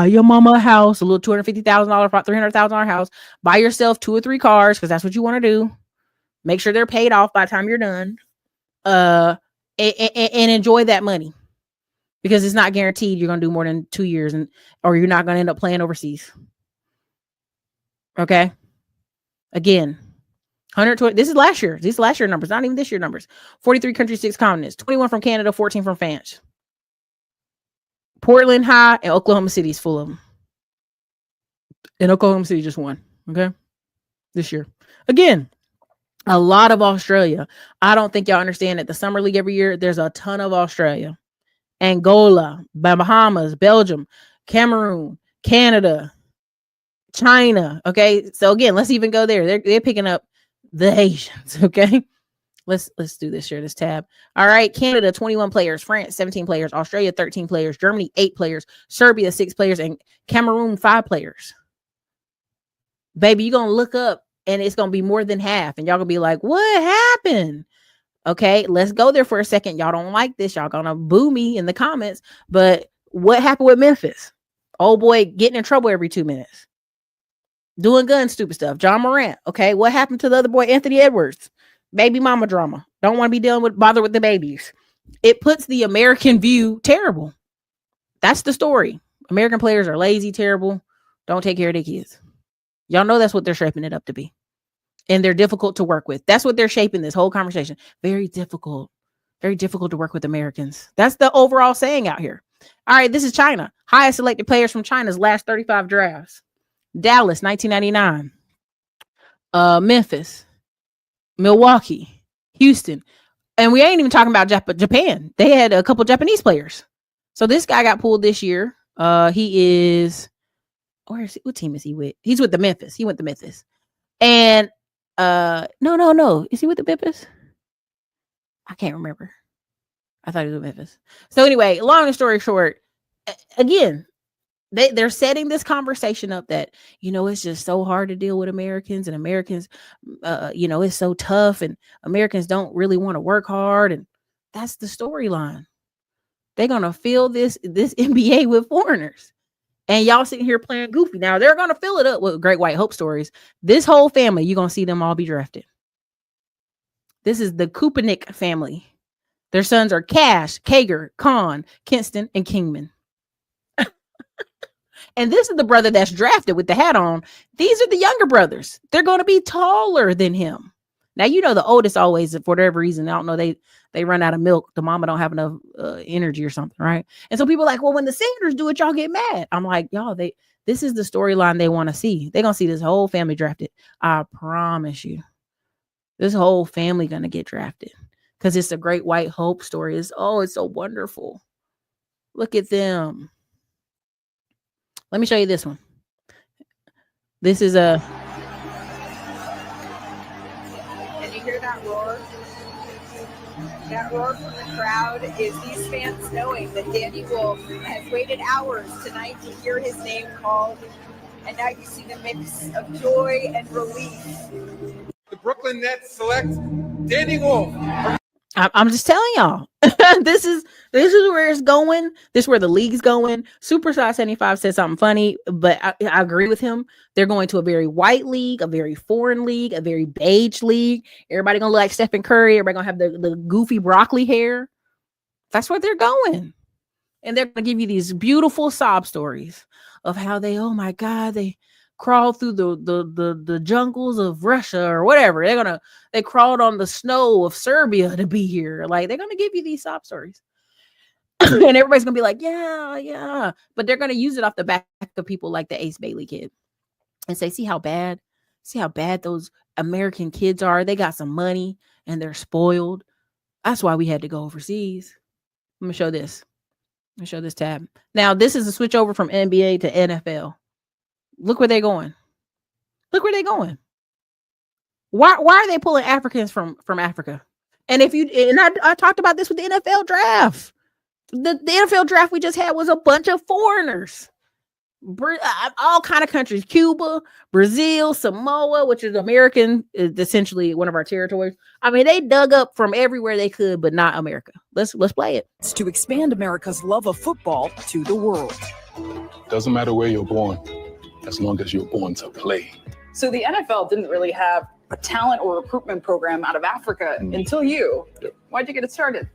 your mama a house, a little $250,000, $300,000 house. Buy yourself 2 or 3 cars because that's what you want to do. Make sure they're paid off by the time you're done. And enjoy that money because it's not guaranteed you're going to do more than 2 years, or you're not going to end up playing overseas. Okay. Again, 120. This is last year. These last year numbers, not even this year numbers. 43 countries, 6 continents. 21 from Canada, 14 from France. Portland High and Oklahoma City is full of them. And Oklahoma City just won. Okay. This year. Again, a lot of Australia. I don't think y'all understand that the Summer League every year, there's a ton of Australia. Angola, Bahamas, Belgium, Cameroon, Canada, China. Okay. So again, let's even go there. They're picking up the Asians. Okay. Let's do this. Share this tab. All right. Canada, 21 players. France, 17 players. Australia, 13 players. Germany, 8 players. Serbia, 6 players. And Cameroon, 5 players. Baby, you're going to look up and it's going to be more than half. And y'all going to be like, what happened? Okay. Let's go there for a second. Y'all don't like this. Y'all going to boo me in the comments. But what happened with Memphis? Old boy getting in trouble every 2 minutes. Doing gun stupid stuff. John Morant. Okay. What happened to the other boy, Anthony Edwards? Baby mama drama. Don't want to be bother with the babies. It puts the American view terrible. That's the story. American players are lazy, terrible, don't take care of their kids. Y'all know that's what they're shaping it up to be. And they're difficult to work with. That's what they're shaping this whole conversation. Very difficult to work with Americans. That's the overall saying out here. All right, this is China. Highest selected players from China's last 35 drafts. Dallas, 1999. Memphis. Milwaukee, Houston, and we ain't even talking about Japan. They had a couple Japanese players. So this guy got pulled this year. He is, what team is he with? He's with the Memphis. He went to Memphis. And no. Is he with the Memphis? I can't remember. I thought he was with Memphis. So anyway, long story short, again, they're setting this conversation up that, it's just so hard to deal with Americans, and Americans, it's so tough, and Americans don't really want to work hard. And that's the storyline. They're going to fill this NBA with foreigners, and y'all sitting here playing goofy. Now they're going to fill it up with great white hope stories. This whole family, you're going to see them all be drafted. This is the Kupanik family. Their sons are Cash, Kager, Khan, Kinston, and Kingman. And this is the brother that's drafted with the hat on. These are the younger brothers. They're going to be taller than him. Now, you know, the oldest always, for whatever reason, I don't know, they run out of milk. The mama don't have enough energy or something, right? And so people are like, well, when the seniors do it, y'all get mad. I'm like, y'all, this is the storyline they want to see. They're going to see this whole family drafted. I promise you. This whole family going to get drafted because it's a great white hope story. It's so wonderful. Look at them. Let me show you this one. This is a... And you hear that roar? That roar from the crowd is these fans knowing that Danny Wolf has waited hours tonight to hear his name called. And now you see the mix of joy and relief. The Brooklyn Nets select Danny Wolf. I'm just telling y'all, this is where it's going. This is where the league's going. Superstar 75 said something funny, but I agree with him. They're going to a very white league, a very foreign league, a very beige league. Everybody gonna look like Stephen Curry. Everybody gonna have the goofy broccoli hair. That's where they're going. And they're gonna give you these beautiful sob stories of how they, oh my God, they crawled through the jungles of Russia or whatever. They crawled on the snow of Serbia to be here. Like, they're gonna give you these sob stories. And everybody's gonna be like, yeah. But they're gonna use it off the back of people like the Ace Bailey kid and say, see how bad those American kids are. They got some money and they're spoiled. That's why we had to go overseas. Let me show this. Let me show this tab. Now, this is a switch over from NBA to NFL. Look where they're going. Look where they're going. Why are they pulling Africans from Africa? And I talked about this with the NFL draft. The NFL draft we just had was a bunch of foreigners. All kind of countries. Cuba, Brazil, Samoa, which is American, is essentially one of our territories. I mean, they dug up from everywhere they could, but not America. Let's play it. It's to expand America's love of football to the world. Doesn't matter where you're born, as long as you're born to play. So the NFL didn't really have a talent or recruitment program out of Africa until you. Yep. Why'd you get it started?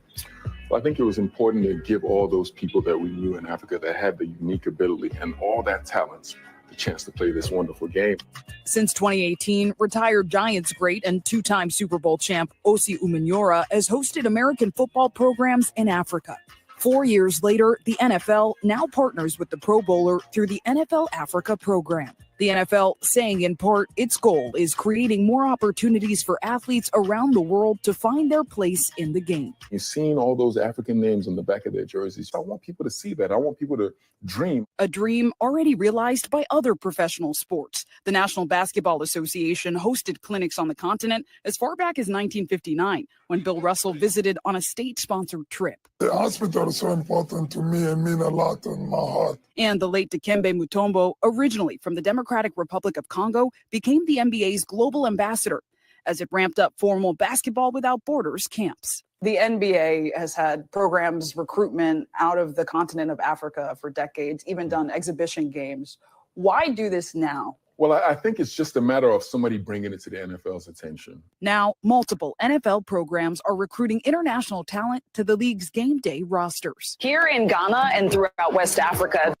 Well, I think it was important to give all those people that we knew in Africa that had the unique ability and all that talent the chance to play this wonderful game. Since 2018, retired Giants great and two-time Super Bowl champ Osi Umenyiora has hosted American football programs in Africa. 4 years later, the NFL now partners with the Pro Bowler through the NFL Africa program. The NFL saying in part its goal is creating more opportunities for athletes around the world to find their place in the game. You've seen all those African names on the back of their jerseys. I want people to see that. I want people to dream. A dream already realized by other professional sports. The National Basketball Association hosted clinics on the continent as far back as 1959, when Bill Russell visited on a state-sponsored trip. The hospital is so important to me and mean a lot in my heart. And the late Dikembe Mutombo, originally from the Democratic Republic of Congo, became the NBA's global ambassador as it ramped up formal Basketball Without Borders camps. The NBA has had programs, recruitment out of the continent of Africa for decades, even done exhibition games. Why do this now? Well, I think it's just a matter of somebody bringing it to the NFL's attention. Now, multiple NFL programs are recruiting international talent to the league's game day rosters. Here in Ghana and throughout West Africa.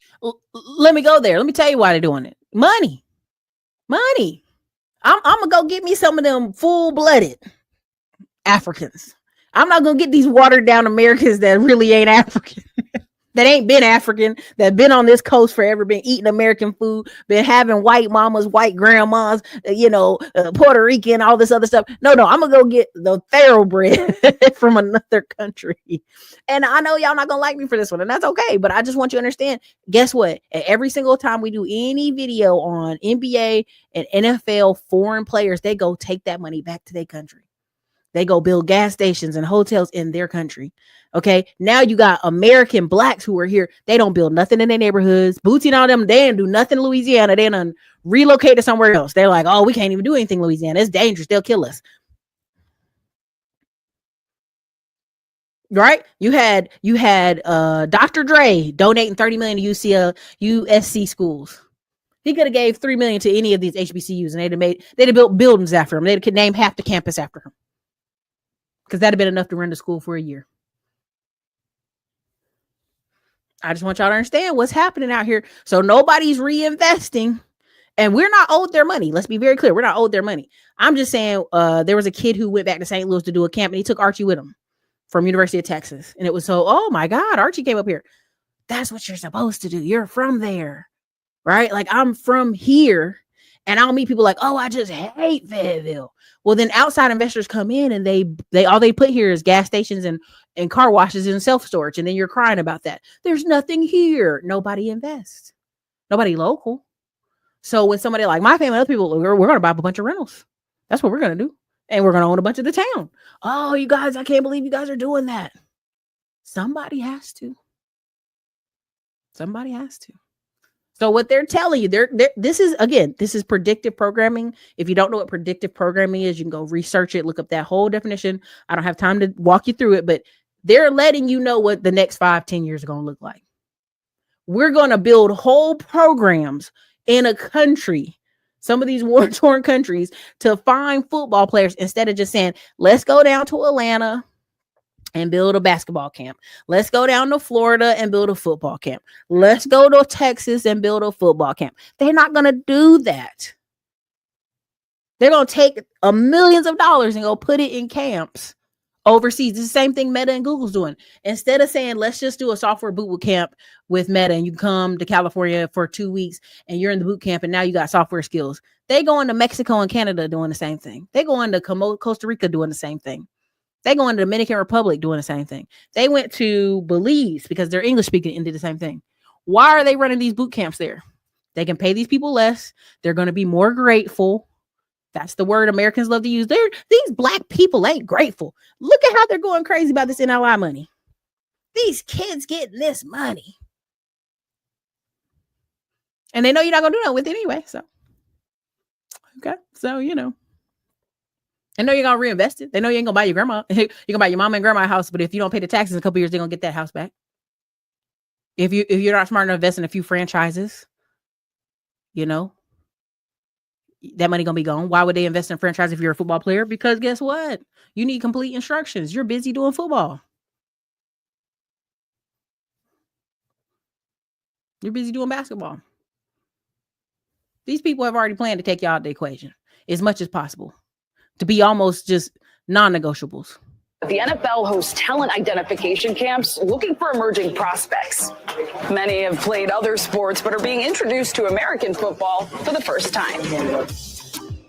Let me go there. Let me tell you why they're doing it. Money. I'm going to go get me some of them full-blooded Africans. I'm not going to get these watered down Americans that really ain't African. That ain't been African, that been on this coast forever, been eating American food, been having white mamas, white grandmas, Puerto Rican, all this other stuff. No, I'm going to go get the thoroughbred from another country. And I know y'all not going to like me for this one, and that's okay. But I just want you to understand, guess what? Every single time we do any video on NBA and NFL foreign players, they go take that money back to their country. They go build gas stations and hotels in their country. Okay. Now you got American blacks who are here. They don't build nothing in their neighborhoods. Bootsy and all them, they didn't do nothing in Louisiana. They done relocated somewhere else. They're like, oh, we can't even do anything in Louisiana. It's dangerous. They'll kill us. Right? You had Dr. Dre donating $30 million to USC schools. He could have gave $3 million to any of these HBCUs, and they'd have built buildings after him. They could name half the campus after him. Because that'd have been enough to run the school for a year. I just want y'all to understand what's happening out here. So nobody's reinvesting, and we're not owed their money. Let's be very clear. We're not owed their money. I'm just saying there was a kid who went back to St. Louis to do a camp, and he took Archie with him from University of Texas. And it was so, oh my God, Archie came up here. That's what you're supposed to do. You're from there, right? Like, I'm from here, and I'll meet people like, oh, I just hate Fayetteville. Well, then outside investors come in, and they all they put here is gas stations and car washes and self-storage. And then you're crying about that. There's nothing here. Nobody invests. Nobody local. So when somebody like my family, other people, we're going to buy up a bunch of rentals. That's what we're going to do. And we're going to own a bunch of the town. Oh, you guys, I can't believe you guys are doing that. Somebody has to. Somebody has to. So what they're telling you, this is predictive programming. If you don't know what predictive programming is, you can go research it, look up that whole definition. I don't have time to walk you through it, but they're letting you know what the next 5-10 years are going to look like. We're going to build whole programs in a country, some of these war-torn countries, to find football players instead of just saying, let's go down to Atlanta and build a basketball camp. Let's go down to Florida and build a football camp. Let's go to Texas and build a football camp. They're not going to do that. They're going to take millions of dollars and go put it in camps overseas. It's the same thing Meta and Google's doing. Instead of saying, let's just do a software boot camp with Meta, and you come to California for 2 weeks and you're in the boot camp and now you got software skills. They go into Mexico and Canada doing the same thing. They go into Costa Rica doing the same thing. They go into the Dominican Republic doing the same thing. They went to Belize because they're English speaking and did the same thing. Why are they running these boot camps there? They can pay these people less. They're going to be more grateful. That's the word Americans love to use. These black people ain't grateful. Look at how they're going crazy about this NLI money. These kids getting this money. And they know you're not going to do nothing with it anyway. So, okay. So, I know you're going to reinvest it. They know you ain't going to buy your grandma. You're going to buy your mama and grandma a house, but if you don't pay the taxes in a couple years, they're going to get that house back. If you're not smart enough to invest in a few franchises, that money going to be gone. Why would they invest in a franchise if you're a football player? Because guess what? You need complete instructions. You're busy doing football. You're busy doing basketball. These people have already planned to take you out of the equation as much as possible, to be almost just non-negotiables. The NFL hosts talent identification camps looking for emerging prospects. Many have played other sports but are being introduced to American football for the first time.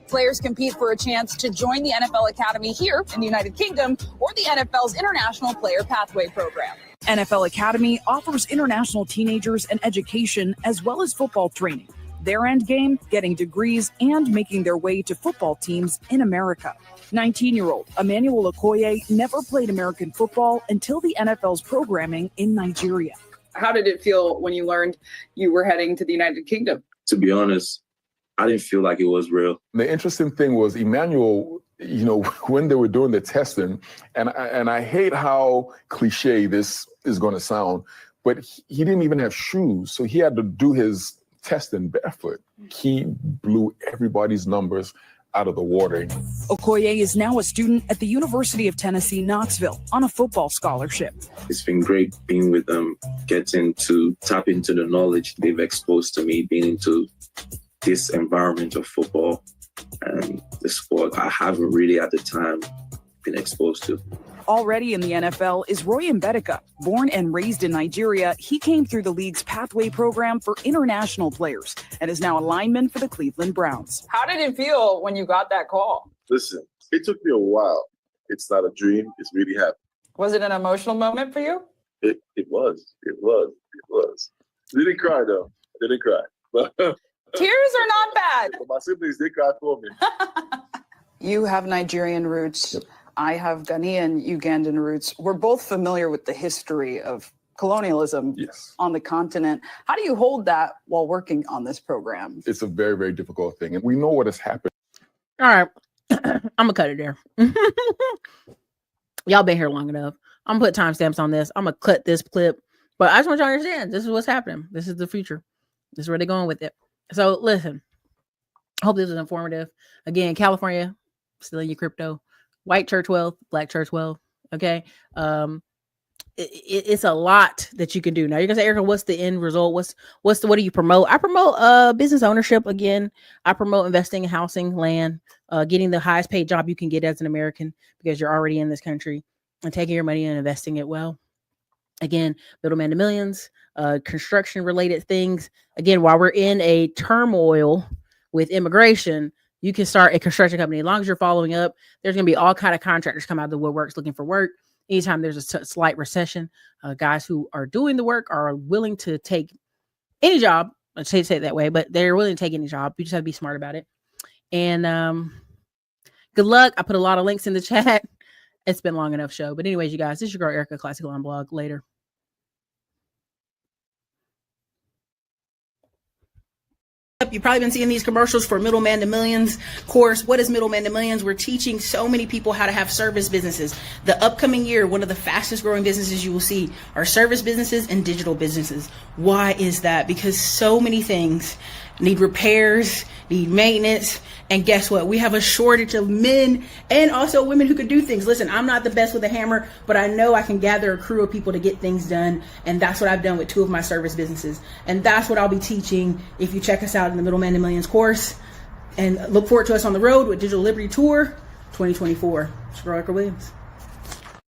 Players compete for a chance to join the NFL Academy here in the United Kingdom or the NFL's International Player Pathway Program. NFL Academy offers international teenagers an education as well as football training. Their end game, getting degrees and making their way to football teams in America. 19-year-old Emmanuel Okoye never played American football until the NFL's programming in Nigeria. How did it feel when you learned you were heading to the United Kingdom? To be honest, I didn't feel like it was real. The interesting thing was Emmanuel, when they were doing the testing, and I hate how cliche this is going to sound, but he didn't even have shoes, so he had to do his testing barefoot. He blew everybody's numbers out of the water. Okoye is now a student at the University of Tennessee, Knoxville, on a football scholarship. It's been great being with them, getting to tap into the knowledge they've exposed to me, being into this environment of football and the sport I haven't really at the time been exposed to. Already in the NFL is Roy Mbedeka. Born and raised in Nigeria, he came through the league's pathway program for international players and is now a lineman for the Cleveland Browns. How did it feel when you got that call? Listen, it took me a while. It's not a dream. It's really happening. Was it an emotional moment for you? It was. Didn't cry though. Didn't cry. But Tears are not bad. But my siblings did cry for me. You have Nigerian roots. Yep. I have Ghanaian, Ugandan roots. We're both familiar with the history of colonialism on the continent. How do you hold that while working on this program? It's a very, very difficult thing. And we know what has happened. All right. I'm going to cut it there. Y'all been here long enough. I'm going to put timestamps on this. I'm going to cut this clip. But I just want you to understand, this is what's happening. This is the future. This is where they're going with it. So listen, I hope this is informative. Again, California, still in your crypto. White church wealth, black church wealth. Okay. it's a lot that you can do. Now you're gonna say, Erica, what's the end result? What do you promote? I promote business ownership. Again, I promote investing in housing, land, getting the highest paid job you can get as an American because you're already in this country, and taking your money and investing it well. Again, middleman to millions, construction related things. Again, while we're in a turmoil with immigration, you can start a construction company. As long as you're following up, there's going to be all kind of contractors come out of the woodworks looking for work. Anytime there's a slight recession, guys who are doing the work are willing to take any job. Let's say it that way, but they're willing to take any job. You just have to be smart about it. And good luck. I put a lot of links in the chat. It's been a long enough show. But anyways, you guys, this is your girl, Erica, Classic Line Blog. Later. You've probably been seeing these commercials for Middleman to Millions course. What is Middleman to Millions? We're teaching so many people how to have service businesses. The upcoming year, one of the fastest growing businesses you will see are service businesses and digital businesses. Why is that? Because so many things need repairs, need maintenance. And guess what? We have a shortage of men and also women who can do things. Listen, I'm not the best with a hammer, but I know I can gather a crew of people to get things done. And that's what I've done with 2 of my service businesses. And that's what I'll be teaching if you check us out in the Middleman to Millions course. And look forward to us on the road with Digital Liberty Tour 2024. It's Erica Williams.